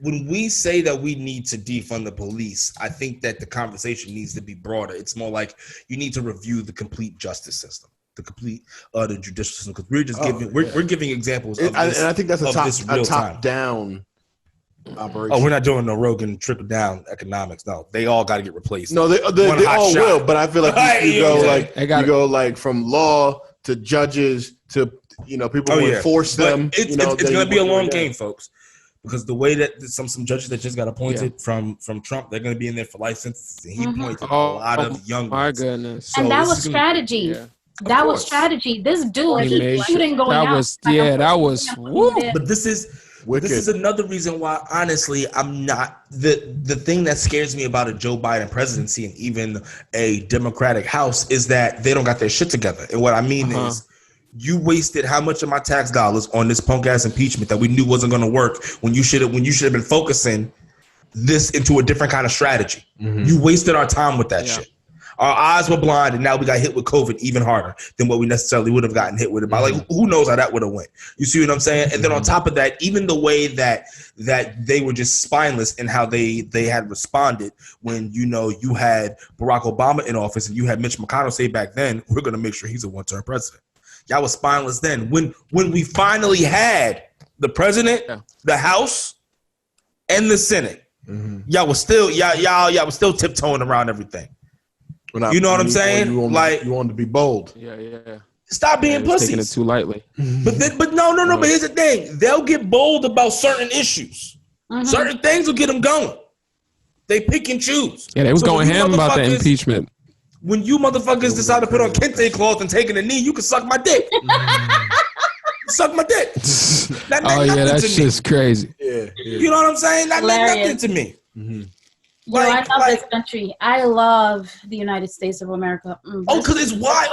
When we say that we need to defund the police, I think that the conversation needs to be broader. It's more like you need to review the complete justice system, the complete the judicial system, because we're just we're giving examples of this, and I think that's a real top time. down operation. Oh, we're not doing no Rogan trickle down economics. No, they all got to get replaced. No, they One hot all shot. will, but I feel like you They go like from law to judges to people who enforce But them. It's going to be a long game, folks, because the way that some judges that just got appointed from Trump, they're going to be in there for life sentences. And he appointed a lot of young My ones. goodness. And that was strategy. Yeah. That was strategy. This dude keeps shooting going out. That was woo. But this is another reason why, honestly, I'm not the thing that scares me about a Joe Biden presidency and even a Democratic House is that they don't got their shit together. And what I mean is, you wasted how much of my tax dollars on this punk ass impeachment that we knew wasn't going to work when you should have been focusing this into a different kind of strategy. You wasted our time with that shit. Our eyes were blind, and now we got hit with COVID even harder than what we necessarily would have gotten hit with it by. Like, who knows how that would have went? You see what I'm saying? And then on top of that, even the way that they were just spineless in how they had responded when you had Barack Obama in office and you had Mitch McConnell say back then, we're going to make sure he's a one-term president. Y'all was spineless then. When we finally had the president, the House, and the Senate, y'all was still tiptoeing around everything. You know what I'm saying? You wanted to be bold. Yeah. Stop being pussies. Taking it too lightly. But no. But here's the thing: they'll get bold about certain issues. Certain things will get them going. They pick and choose. Yeah, they was going ham about the impeachment. When you motherfuckers decide to put on kente cloth and taking a knee, you can suck my dick. Suck my dick. That's just crazy. Yeah. You know what I'm saying? That meant nothing to me. I love this country. I love the United States of America. Because it's wild.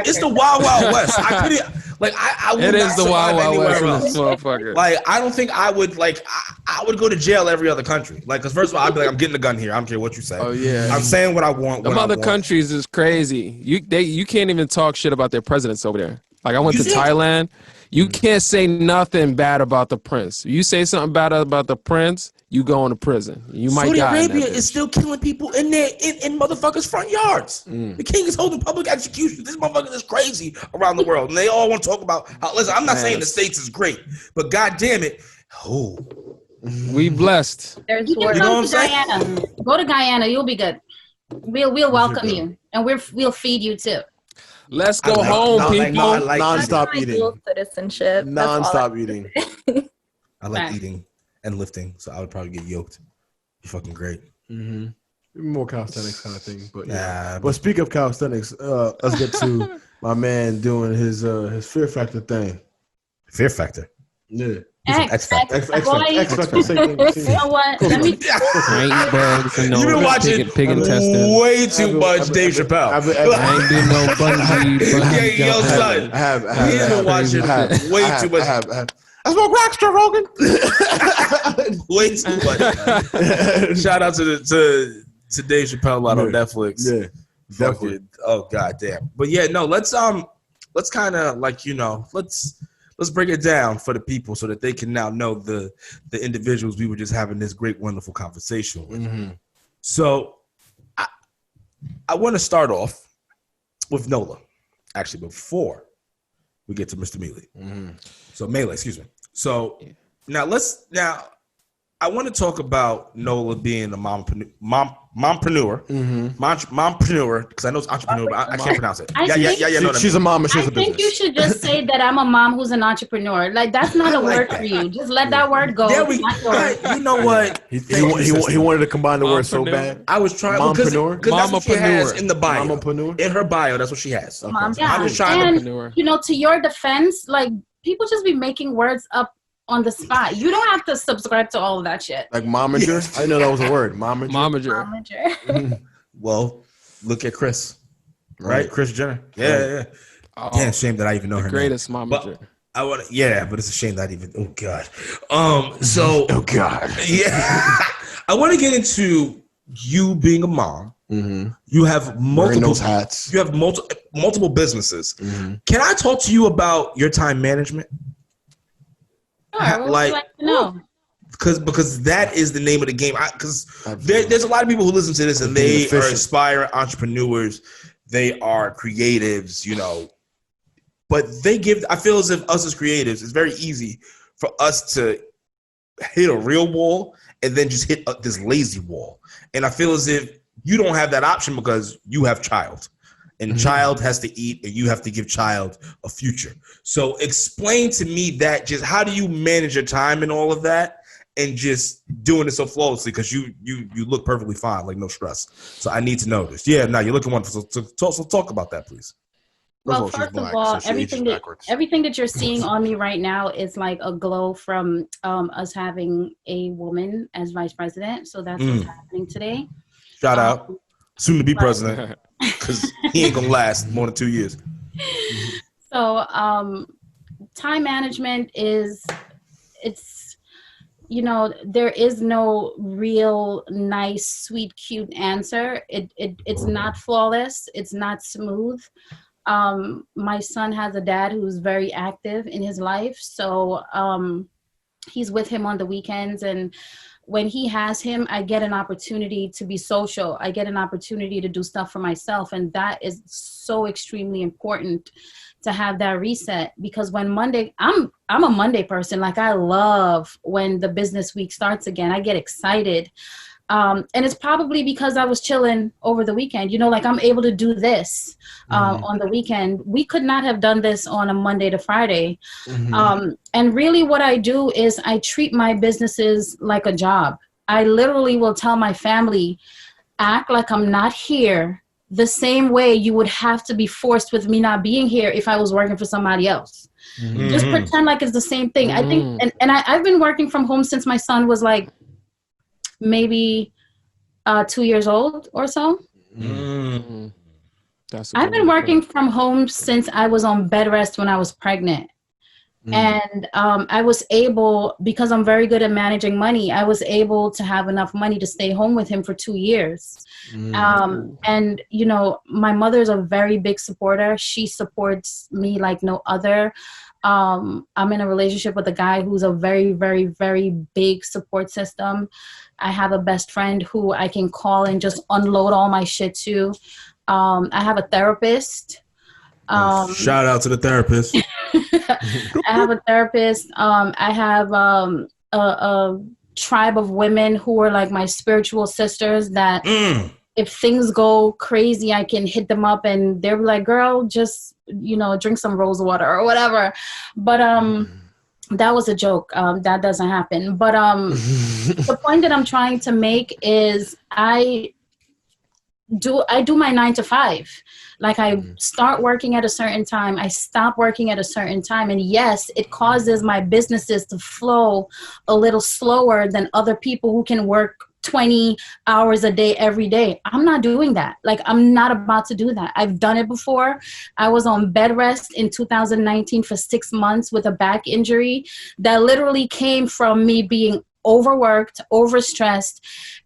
It's the wild, wild west. I couldn't. I would. It is the wild, wild west. Else. Motherfucker. I don't think I would. I would go to jail every other country. Because first of all, I'd be like, I'm getting the gun here. I don't care what you say. Oh yeah. I'm saying what I want. Some other countries is crazy. You can't even talk shit about their presidents over there. Like I went to Thailand. You can't say nothing bad about the prince. You say something bad about the prince, you go into prison. You might Saudi die. Arabia is still killing people in there in motherfuckers' front yards. The king is holding public execution. This motherfucker is crazy around the world, and they all want to talk about how. Listen, I'm not saying the States is great, but God damn it, we blessed. You can come to Guyana. Go to Guyana, you'll be good. We'll welcome you, and we'll feed you too. Let's go home, people. Non-stop eating. Citizenship. Non-stop eating. I like eating and lifting, so I would probably get yoked. Be fucking great. More calisthenics kind of thing, but yeah. But speak of calisthenics, let's get to my man doing his Fear Factor thing. Fear Factor. Yeah. X Factor. Same thing. You know what? Let me. You've been watching way too much Dave Chappelle. I ain't doing no bungee. Yo, son. I have. He's been watching way too much. I smoke rocks, Joe Rogan. Way too much. Shout out to Dave Chappelle out on Netflix. Yeah, definitely. Oh god damn. But yeah, no. Let's kind of let's break it down for the people so that they can now know the individuals we were just having this great, wonderful conversation with. So I want to start off with Nola, actually, before we get to Mr. Mealy. So Melee, excuse me. So now I want to talk about Nola being a mompreneur, because I know it's entrepreneur, but I can't pronounce it. She's a mom and she's a business. I think you should just say that I'm a mom who's an entrepreneur. Like that's not a word for you. Just let that word go. You know what? He wanted to combine the words so bad. I was trying because that's what she has in the bio. In her bio, that's what she has. I'm just trying to. To your defense, like people just be making words up on the spot. You don't have to subscribe to all of that shit. Like momager? I didn't know that was a word. Momager. Momager. Well, look at Chris. Right? Chris Jenner. Yeah. Oh, Damn shame that I even know her greatest name. momager. But it's a shame that I even. Oh God. Oh God. Yeah. I want to get into you being a mom. Mm-hmm. You have multiple those hats. You have multiple businesses. Mm-hmm. Can I talk to you about your time management? Sure, what would you like to know? Because that is the name of the game. Because there's a lot of people who listen to this and they are aspiring entrepreneurs. They are creatives, you know. But I feel as if us as creatives, it's very easy for us to hit a real wall and then just hit this lazy wall. And I feel as if you don't have that option because you have child. And child has to eat and you have to give child a future. So explain to me that, just how do you manage your time and all of that and just doing it so flawlessly, because you look perfectly fine, like no stress. So I need to know this. Yeah, now you're looking wonderful. So talk about that, please. Well, first of all, everything that you're seeing on me right now is like a glow from us having a woman as vice president. So that's what's happening today. Shout out. Soon to be president, because he ain't gonna last more than 2 years. So time management is, there is no real nice, sweet, cute answer. It's not flawless. It's not smooth. My son has a dad who's very active in his life. So he's with him on the weekends, and when he has him, I get an opportunity to be social. I get an opportunity to do stuff for myself. And that is so extremely important, to have that reset, because when Monday, I'm a Monday person. Like, I love when the business week starts again. I get excited. And it's probably because I was chilling over the weekend. Like, I'm able to do this on the weekend. We could not have done this on a Monday to Friday. And really what I do is I treat my businesses like a job. I literally will tell my family, act like I'm not here, the same way you would have to be forced with me not being here if I was working for somebody else. Just pretend like it's the same thing. I think, and I've been working from home since my son was like, maybe 2 years old or so. I've been working from home since I was on bed rest when I was pregnant. And I was able, because I'm very good at managing money, I was able to have enough money to stay home with him for 2 years. And, my mother's a very big supporter. She supports me like no other. I'm in a relationship with a guy who's a very, very, very big support system. I have a best friend who I can call and just unload all my shit to. I have a therapist. Shout out to the therapist. I have a therapist. I have a tribe of women who are like my spiritual sisters that if things go crazy, I can hit them up and they're like, girl, just, drink some rose water or whatever. But that was a joke. That doesn't happen. But the point that I'm trying to make is I do my 9 to 5. Like, I start working at a certain time. I stop working at a certain time. And yes, it causes my businesses to flow a little slower than other people who can work 20 hours a day every day. I'm not doing that. Like, I'm not about to do that. I've done it before. I was on bed rest in 2019 for 6 months with a back injury that literally came from me being overworked, overstressed,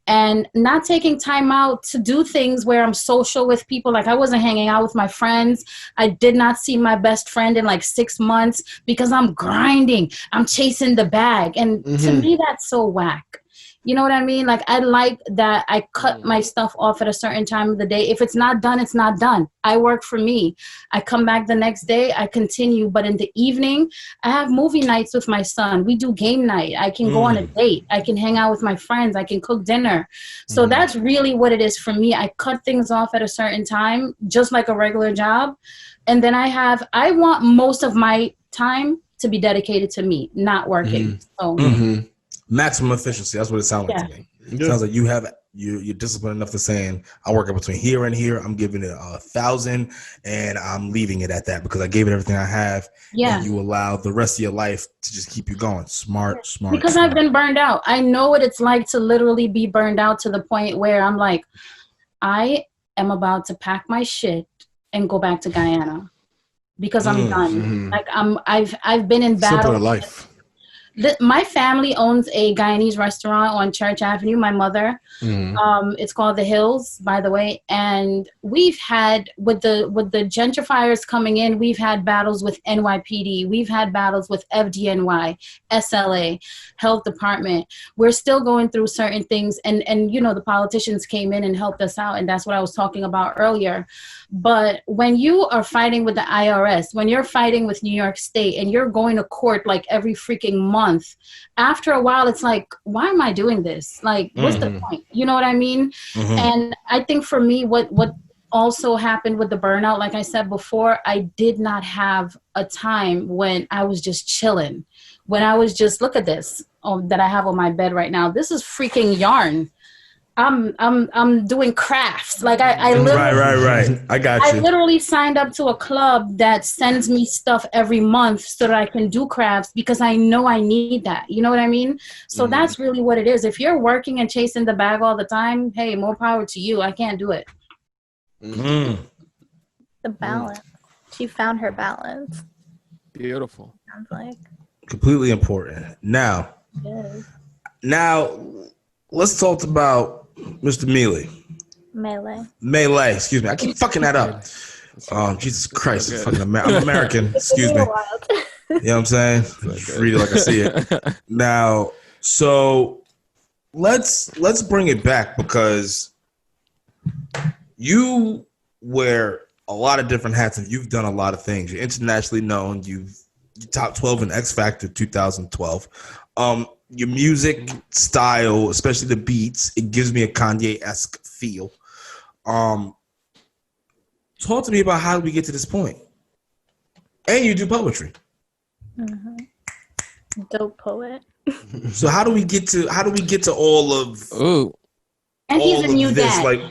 and not taking time out to do things where I'm social with people. Like, I wasn't hanging out with my friends. I did not see my best friend in like 6 months because I'm grinding. I'm chasing the bag. And to me, that's so whack. You know what I mean? Like, I like that I cut my stuff off at a certain time of the day. If it's not done, it's not done. I work for me. I come back the next day, I continue. But in the evening, I have movie nights with my son. We do game night. I can go on a date. I can hang out with my friends. I can cook dinner. So that's really what it is for me. I cut things off at a certain time, just like a regular job. And then I want most of my time to be dedicated to me, not working. So. Maximum efficiency. That's what it sounds like to me. It sounds like you have You're disciplined enough to saying, I'm working between here and here. I'm giving it 1,000 and I'm leaving it at that because I gave it everything I have. Yeah. And you allow the rest of your life to just keep you going. Smart. Because smart. I've been burned out. I know what it's like to literally be burned out to the point where I'm like, I am about to pack my shit and go back to Guyana because I'm done. Like I've been in battle. Simpler life. My family owns a Guyanese restaurant on Church Avenue. My mother, it's called The Hills, by the way. And we've had with the gentrifiers coming in, we've had battles with NYPD. We've had battles with FDNY, SLA, Health Department. We're still going through certain things, and you know the politicians came in and helped us out, and that's what I was talking about earlier. But when you are fighting with the IRS, when you're fighting with New York State, and you're going to court like every freaking month, after a while, it's like, why am I doing this? Like, what's the point? You know what I mean? And I think for me, what also happened with the burnout, like I said before, I did not have a time when I was just chilling. When I was just, look at this that I have on my bed right now. This is freaking yarn. I'm doing crafts. Like I literally, Right. I got you. I literally signed up to a club that sends me stuff every month so that I can do crafts because I know I need that. You know what I mean? So that's really what it is. If you're working and chasing the bag all the time, hey, more power to you. I can't do it. The balance. She found her balance. Beautiful. Sounds like. Completely important. Now, let's talk about Mr. Melee. Excuse me. I keep fucking that up. Jesus Christ. I'm American. Excuse me. You know what I'm saying? Just read it like I see it. Now, so let's bring it back because you wear a lot of different hats and you've done a lot of things. You're internationally known. You top 12 in X Factor 2012. Your music style, especially the beats, it gives me a Kanye-esque feel. Talk to me about how we get to this point. And you do poetry. Dope poet. So how do we get to all of? Ooh. And he's a new this, dad. like,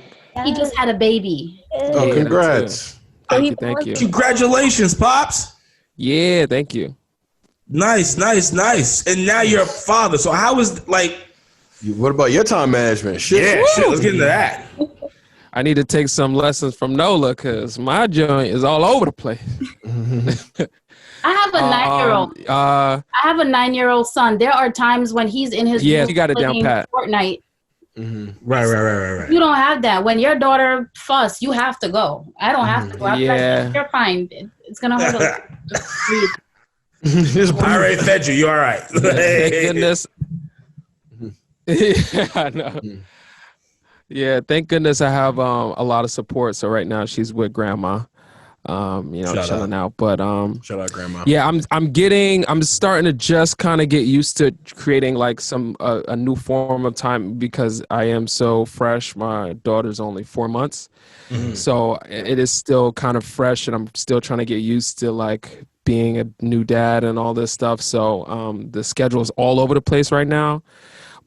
he just had a baby. Oh, congrats. Thank you. Congratulations, Pops. Yeah, thank you. Nice. And now you're a father. So how is like? What about your time management? Shit. Yeah, shit. Let's get into that. I need to take some lessons from Nola because my joint is all over the place. I have a 9-year-old. I have a 9-year-old son. There are times when he's in his room you got it down pat. Fortnite. Right. You don't have that. When your daughter fuss, you have to go. I don't have to go. I'm like, you're fine. It's gonna hurt a little. Just breathe. I already fed you. You all right? Thank goodness. Yeah, I know. Yeah, thank goodness I have a lot of support. So right now she's with grandma. Chilling out. But shout out grandma. Yeah, I'm starting to just kind of get used to creating like some a new form of time because I am so fresh. My daughter's only 4 months. So it is still kind of fresh and I'm still trying to get used to like being a new dad and all this stuff. So the schedule is all over the place right now.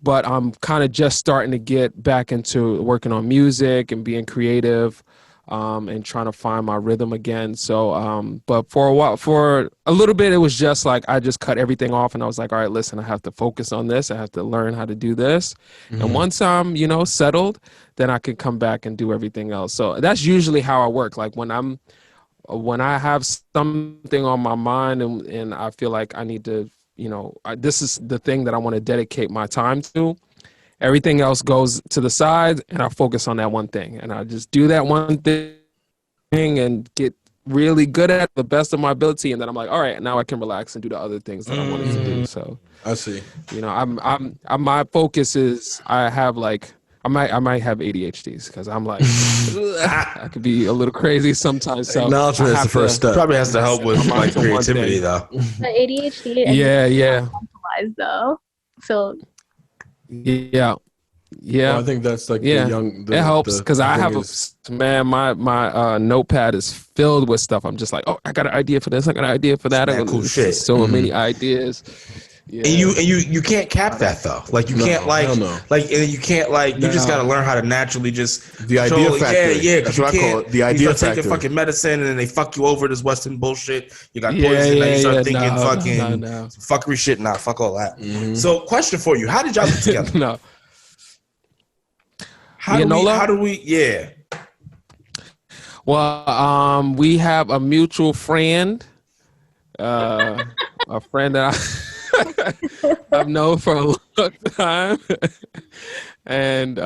But I'm kind of just starting to get back into working on music and being creative. And trying to find my rhythm again. So, but for a little bit, it was just like, I just cut everything off and I was like, all right, listen, I have to focus on this. I have to learn how to do this. And once I'm, settled, then I can come back and do everything else. So that's usually how I work. Like when I have something on my mind and I feel like I need to, this is the thing that I want to dedicate my time to. Everything else goes to the side and I focus on that one thing. And I just do that one thing and get really good at the best of my ability. And then I'm like, all right, now I can relax and do the other things that I wanted to do. So I see. My focus is I might have ADHDs because I'm like, I could be a little crazy sometimes. So acknowledgement is the first step. Probably has to help with like creativity though. The ADHD. Yeah. Though. So. Yeah. Well, I think that's like the young. It helps because I have my notepad is filled with stuff. I'm just like, oh, I got an idea for this. I got an idea for that. Cool shit. So many ideas. Yeah. And you can't cap that though. Like you can't you can't you just gotta learn how to naturally just the idea factor. Yeah. That's what I call it. The idea factor. You start taking fucking medicine and then they fuck you over this Western bullshit. You got poison. Then you start thinking some fuckery shit. Nah, fuck all that. Mm-hmm. So, question for you: how did y'all get together? No. How do we? Yeah. Well, we have a mutual friend, a friend that I've known for a long time, and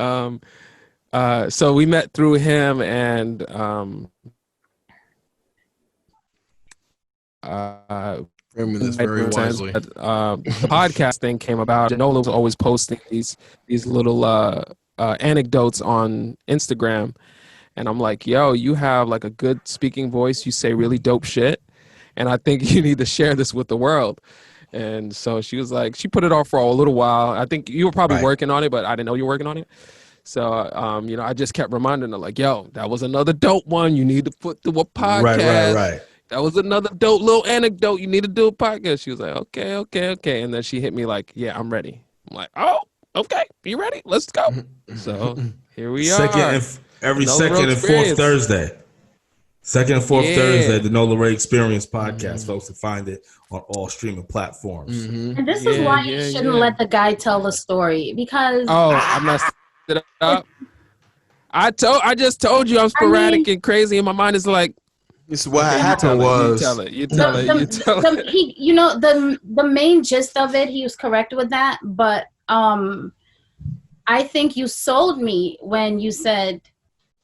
so we met through him, and this very wisely. The podcast thing came about. Nola was always posting these little anecdotes on Instagram, and I'm like, yo, you have like a good speaking voice. You say really dope shit, and I think you need to share this with the world. And so she was like, she put it off for a little while. I think you were probably working on it, but I didn't know you were working on it. So, I just kept reminding her, like, yo, that was another dope one. You need to put through a podcast. Right. That was another dope little anecdote. You need to do a podcast. She was like, okay. And then she hit me like, yeah, I'm ready. I'm like, oh, okay. You ready? Let's go. So here we are. Every second and fourth Thursday. Second and fourth Thursday, the Nola Ray Experience podcast. Folks can find it on all streaming platforms. Mm-hmm. And this is why you shouldn't let the guy tell the story, because I messed it up. I just told you I'm sporadic and crazy, and my mind is like, this is what happened was. You tell it. The main gist of it, he was correct with that, but I think you sold me when you said,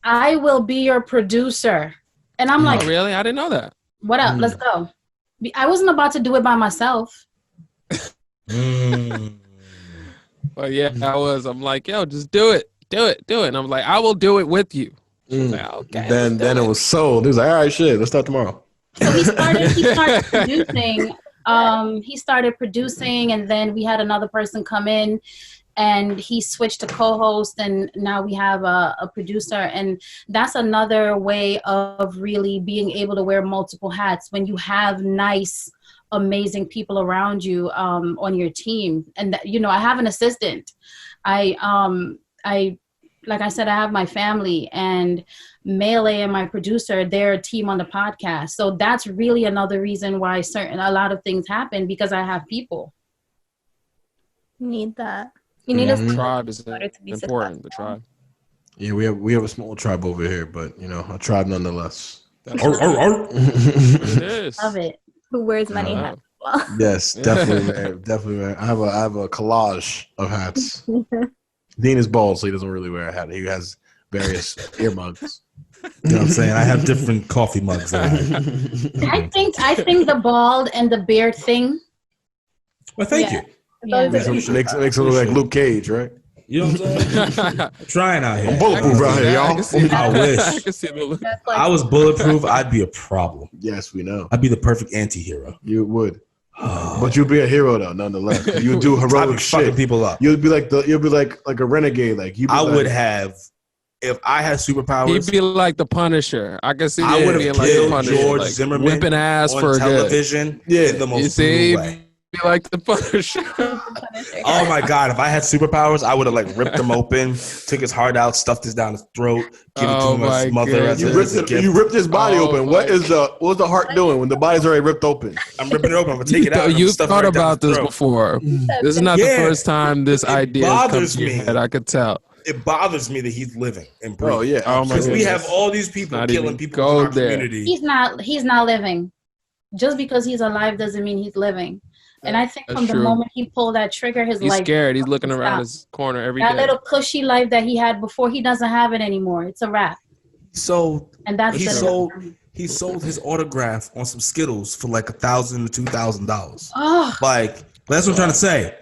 I will be your producer. And I'm like, really? I didn't know that. What up? Let's go. I wasn't about to do it by myself. Well, yeah, I was. I'm like, yo, just do it. And I'm like, I will do it with you. Like, okay. Then it was sold. He was like, all right, shit, let's start tomorrow. So he started producing. He started producing, and then we had another person come in, and he switched to co-host, and now we have a producer. And that's another way of really being able to wear multiple hats when you have nice, amazing people around you on your team. And I have an assistant. Like I said, I have my family, and Melee and my producer, they're a team on the podcast. So that's really another reason why a lot of things happen, because I have people. You need that. You need a tribe is important. The tribe. Yeah, we have a small tribe over here, but a tribe nonetheless. It is. Love it. Who wears many hats as well. Yes, definitely, man. Definitely, man. I have a collage of hats. Dean is bald, so he doesn't really wear a hat. He has various earmugs. You know what I'm saying? I have different coffee mugs. I think the bald and the beard thing. Well, thank you. Yeah. Makes it look like Luke Cage, right? You know what I'm saying? I'm trying out here. I'm bulletproof out here, y'all. I wish. I was bulletproof, I'd be a problem. Yes, we know. I'd be the perfect anti-hero. You would. But you'd be a hero though, nonetheless. You'd do heroic shit. People up. You'd be like a renegade. Would have, if I had superpowers. He'd be like the Punisher. I can see I would being have like the killed Punisher, George like Zimmerman whipping ass on for television. Yeah, in the most brutal way. Be like the Punisher. Oh my God! If I had superpowers, I would have ripped him open, took his heart out, stuffed his down his throat, give it to his mother as a gift. You ripped his body open. What's the heart doing when the body's already ripped open? I'm ripping it open. I'm gonna take it out. You thought about this before. This is not the first time this idea has come to your head. I could tell. It bothers me that he's living and breathing. Oh yeah, because we have all these people killing people in our community. He's not living. Just because he's alive doesn't mean he's living. And I think from the moment he pulled that trigger, his life. He's scared. He's looking around his corner every day. That little cushy life that he had before, he doesn't have it anymore. It's a wrap. So and that's he sold his autograph on some Skittles for $1,000 to $2,000. Oh, that's what I'm trying to say.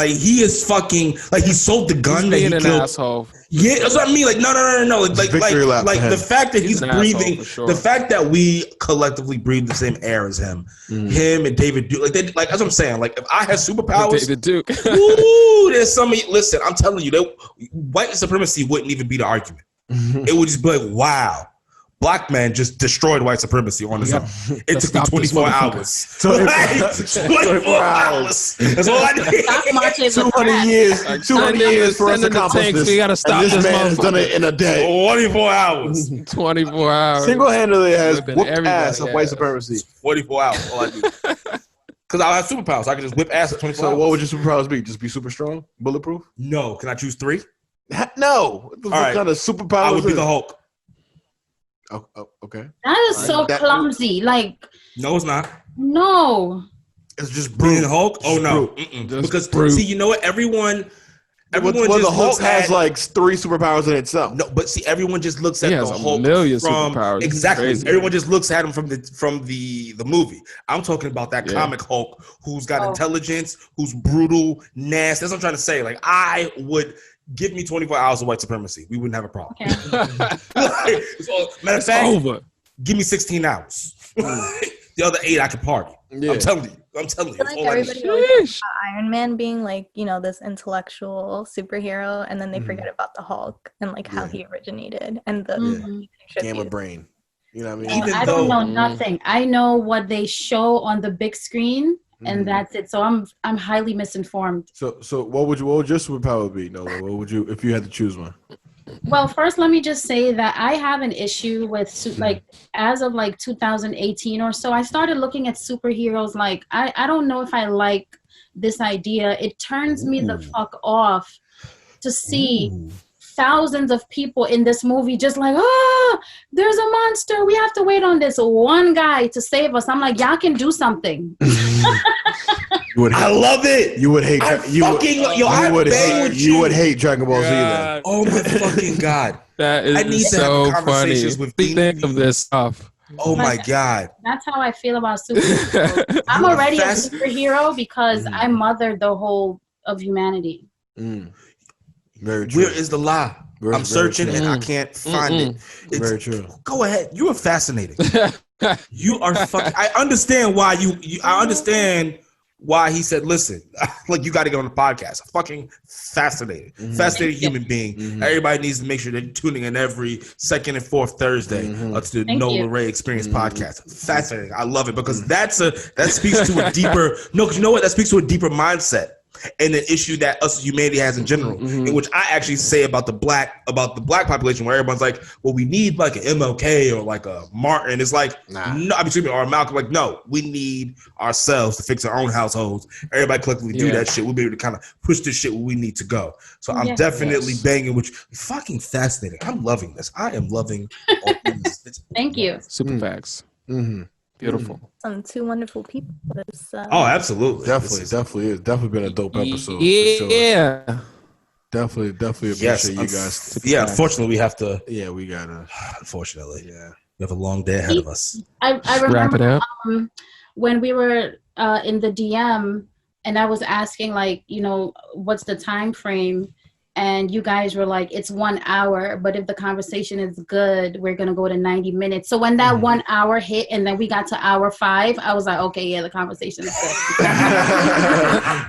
He is fucking he sold the gun he's that he being killed. An asshole. Yeah, that's what I mean. No. The fact that he's breathing, the fact that we collectively breathe the same air as him, him and David Duke. That's what I'm saying. If I had superpowers, David Duke. ooh, there's some. Listen, I'm telling you, white supremacy wouldn't even be the argument. It would just be like, wow. Black men just destroyed white supremacy on his own. It took me 24 hours. 24 hours. That's all I need. Stop marching. 200 years. 200 years for us to accomplish this. We gotta stop and this man has motherfucker. done it in a day. 24 hours. 24 hours. Single-handedly has Whipping whooped everybody ass of white ass. supremacy. 44 hours. All I do. Because I have superpowers. I can just whip ass at 24 So hours. what would your superpowers be? Just be super strong? Bulletproof? No. Can I choose 3? No. What right. kind of superpowers I would be is the it? Hulk. Oh, okay. That is so That- clumsy. Like, No, it's not. no. It's just Being brute. Hulk? Oh, Just no. brute. Just Because, brute. see, you know what? Everyone Well, just the Hulk looks has at, like 3 superpowers in itself. no, but see, everyone just looks at He the has a Hulk million from superpowers. exactly. Crazy. Everyone just looks at him from the movie. I'm talking about that Yeah. comic Hulk who's got Oh. intelligence, who's brutal, nasty. That's what I'm trying to say. Like, I would give me 24 hours of white supremacy. We wouldn't have a problem. Okay. Matter of It's fact, over. give me 16 hours. The other 8 I could party. Yeah. I'm telling you. That's I feel like all I need. everybody always talks Sheesh. about Iron Man being like, you know, this intellectual superhero, and then they forget about the Hulk and like how Yeah. he originated and the Mhm. he Gamma contributed. brain. You know what I mean? Even I don't know though- nothing. I know what they show on the big screen, and Mhm. that's it. So I'm highly misinformed. So what would your superpower be, Nola? What would you if you had to choose one? Well, first, let me just say that I have an issue with like as of like 2018 or so, I started looking at superheroes like I don't know if I like this idea. It turns me the fuck off to see thousands of people in this movie just like, oh, there's a monster. We have to wait on this one guy to save us. I'm like, y'all can do something. You would I hate, love it. you would hate I you would, fucking you I would bang with you would hate Dragon Ball Z then. God, Oh my fucking god. that is I need to have so funny. conversations with Think of Beanie. this stuff. Oh my god. That's how I feel about superheroes. I'm already a Fast- superhero because I mothered the whole of humanity. Mm. Very true. Where is the lie? Very- I'm very searching true. and I can't find it. It's, Very true. Go ahead. You are fascinating. You are fucking. I understand why I understand why he said, "Listen, like you got to get on the podcast." Fucking fascinating, fascinating human being. Everybody needs to make sure they're tuning in every second and fourth Thursday to the Thank Nola you. Ray Experience podcast. Fascinating. I love it because that speaks to a deeper. No, because you know what? That speaks to a deeper mindset. And an issue that us humanity has in general, in which I actually say about the black population, where everyone's like, well, we need like an MLK or like a Martin. It's like, no, I'm excuse me, or a Malcolm. Like, no, we need ourselves to fix our own households. Everybody collectively do that shit. We'll be able to kind of push this shit where we need to go. So I'm definitely banging, which fucking fascinating. I'm loving this. I am loving all this. Thank you. Super facts. Mm-hmm. Beautiful. Some two wonderful people. This, Oh, absolutely. Definitely is. Definitely been a dope episode. Yeah. For sure. Definitely appreciate Yes, you guys. yeah, unfortunately, we have to. Yeah, we gotta. Unfortunately, Yeah. we have a long day ahead of us. I Wrap it remember up. when we were in the DM and I was asking like, you know, what's the time frame? And you guys were like, it's 1 hour, but if the conversation is good, we're going to go to 90 minutes. So when that 1 hour hit and then we got to hour 5, I was like, okay, yeah, the conversation is good.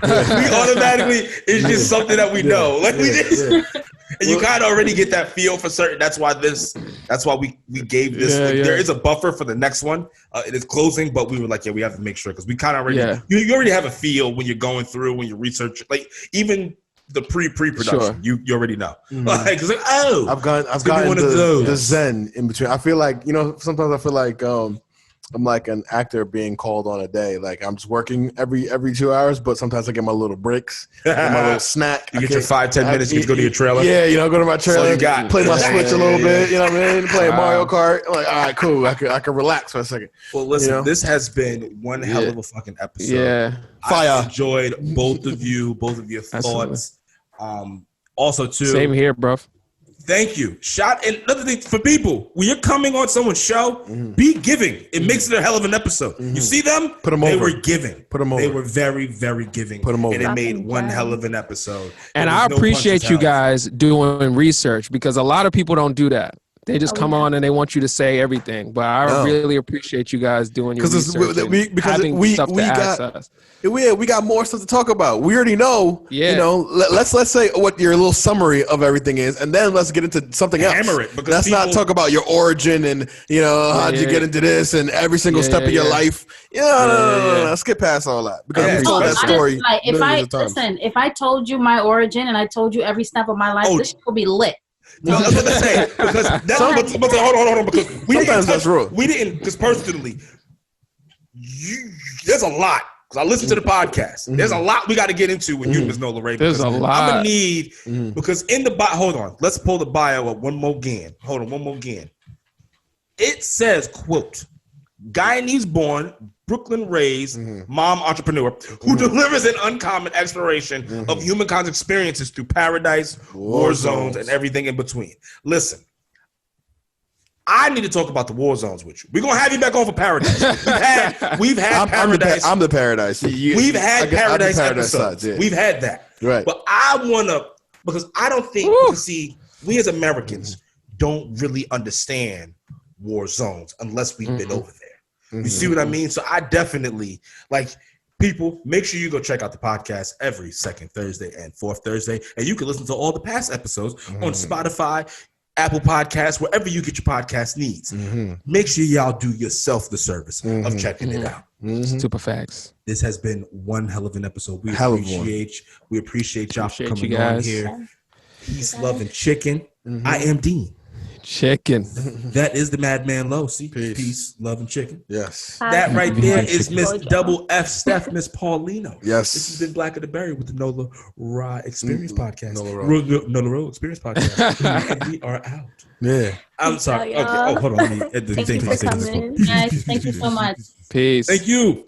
We automatically, it's just something that we know. Like we just, and you kind of already get that feel for certain. That's why we gave this. Yeah, like, yeah. There is a buffer for the next one. It is closing, but we were like, yeah, we have to make sure because we kind of already, you already have a feel when you're going through, when you research, like even the pre-production, Sure. you already know. Like, it's like, oh, I've gotten one of those. the zen in between. I feel like, you know, sometimes I feel like I'm like an actor being called on a day. Like I'm just working every 2 hours, but sometimes I get my little breaks, get my little snack. You get your 5-10 minutes, you get to go to your trailer. Yeah, you know, go to my trailer, all you got. play my Yeah, Switch a little bit. You know what I mean? Play Wow. Mario Kart. I'm like, all right, cool. I can relax for a second. Well, listen, You know? this has been one hell of a fucking episode. Yeah. Fire. I enjoyed both of your Absolutely. thoughts. Also, too, Same here, bro. thank you. And another thing for people, when you're coming on someone's show, be giving. It makes it a hell of an episode. You see them? Put 'em They over. were giving. Put 'em over. They were very, very giving. Put 'em over. And it made Fucking one gems. hell of an episode. And There I was no appreciate punches you held. guys doing research because a lot of people don't do that. They just come on and they want you to say everything. But I really appreciate you guys doing your research and we stuff to got access. we got more stuff to talk about. We already know. Yeah. You know, let's say what your little summary of everything is, and then let's get into something else. Hammer it, because let's not talk about your origin and how'd you get into this and every single step of your life. No. Let's get past all that because we told that story. Like, if I told you my origin and I told you every step of my life, this will be lit. No, I was going to say, because that's but hold on, because sometimes that's real. We didn't, because personally, there's a lot. Because I listened to the podcast. There's a lot we got to get into with you, Ms. Nola Ray. There's a lot. I'm going to need, because in the bio, hold on, let's pull the bio up one more again. Hold on, one more again. It says, quote, Guyanese-born, Brooklyn-raised mom entrepreneur who delivers an uncommon exploration of humankind's experiences through paradise, war zones, and everything in between. Listen, I need to talk about the war zones with you. We're gonna have you back on for paradise. We've had paradise. I'm the paradise. We've had paradise episodes. Yeah. We've had that. Right. But I wanna, because I don't think we as Americans don't really understand war zones unless we've been over there. You see what I mean? So I definitely, people, make sure you go check out the podcast every second Thursday and fourth Thursday. And you can listen to all the past episodes on Spotify, Apple Podcasts, wherever you get your podcast needs. Make sure y'all do yourself the service of checking it out. Super facts. This has been one hell of an episode. We appreciate y'all for coming on here. Peace, love, and chicken. I am Dean. Chicken. That is the Madman Low. See? Peace, love, and chicken. Yes. That right there is Miss Double F Steph, Miss Paulino. Yes. This has been Black of the Berry with the Nola Raw Experience Podcast. Nola Road Experience Podcast. And we are out. Yeah. I'm sorry. Okay. Oh, hold on. Thank you for coming. Guys, thank you so much. Peace. Thank you.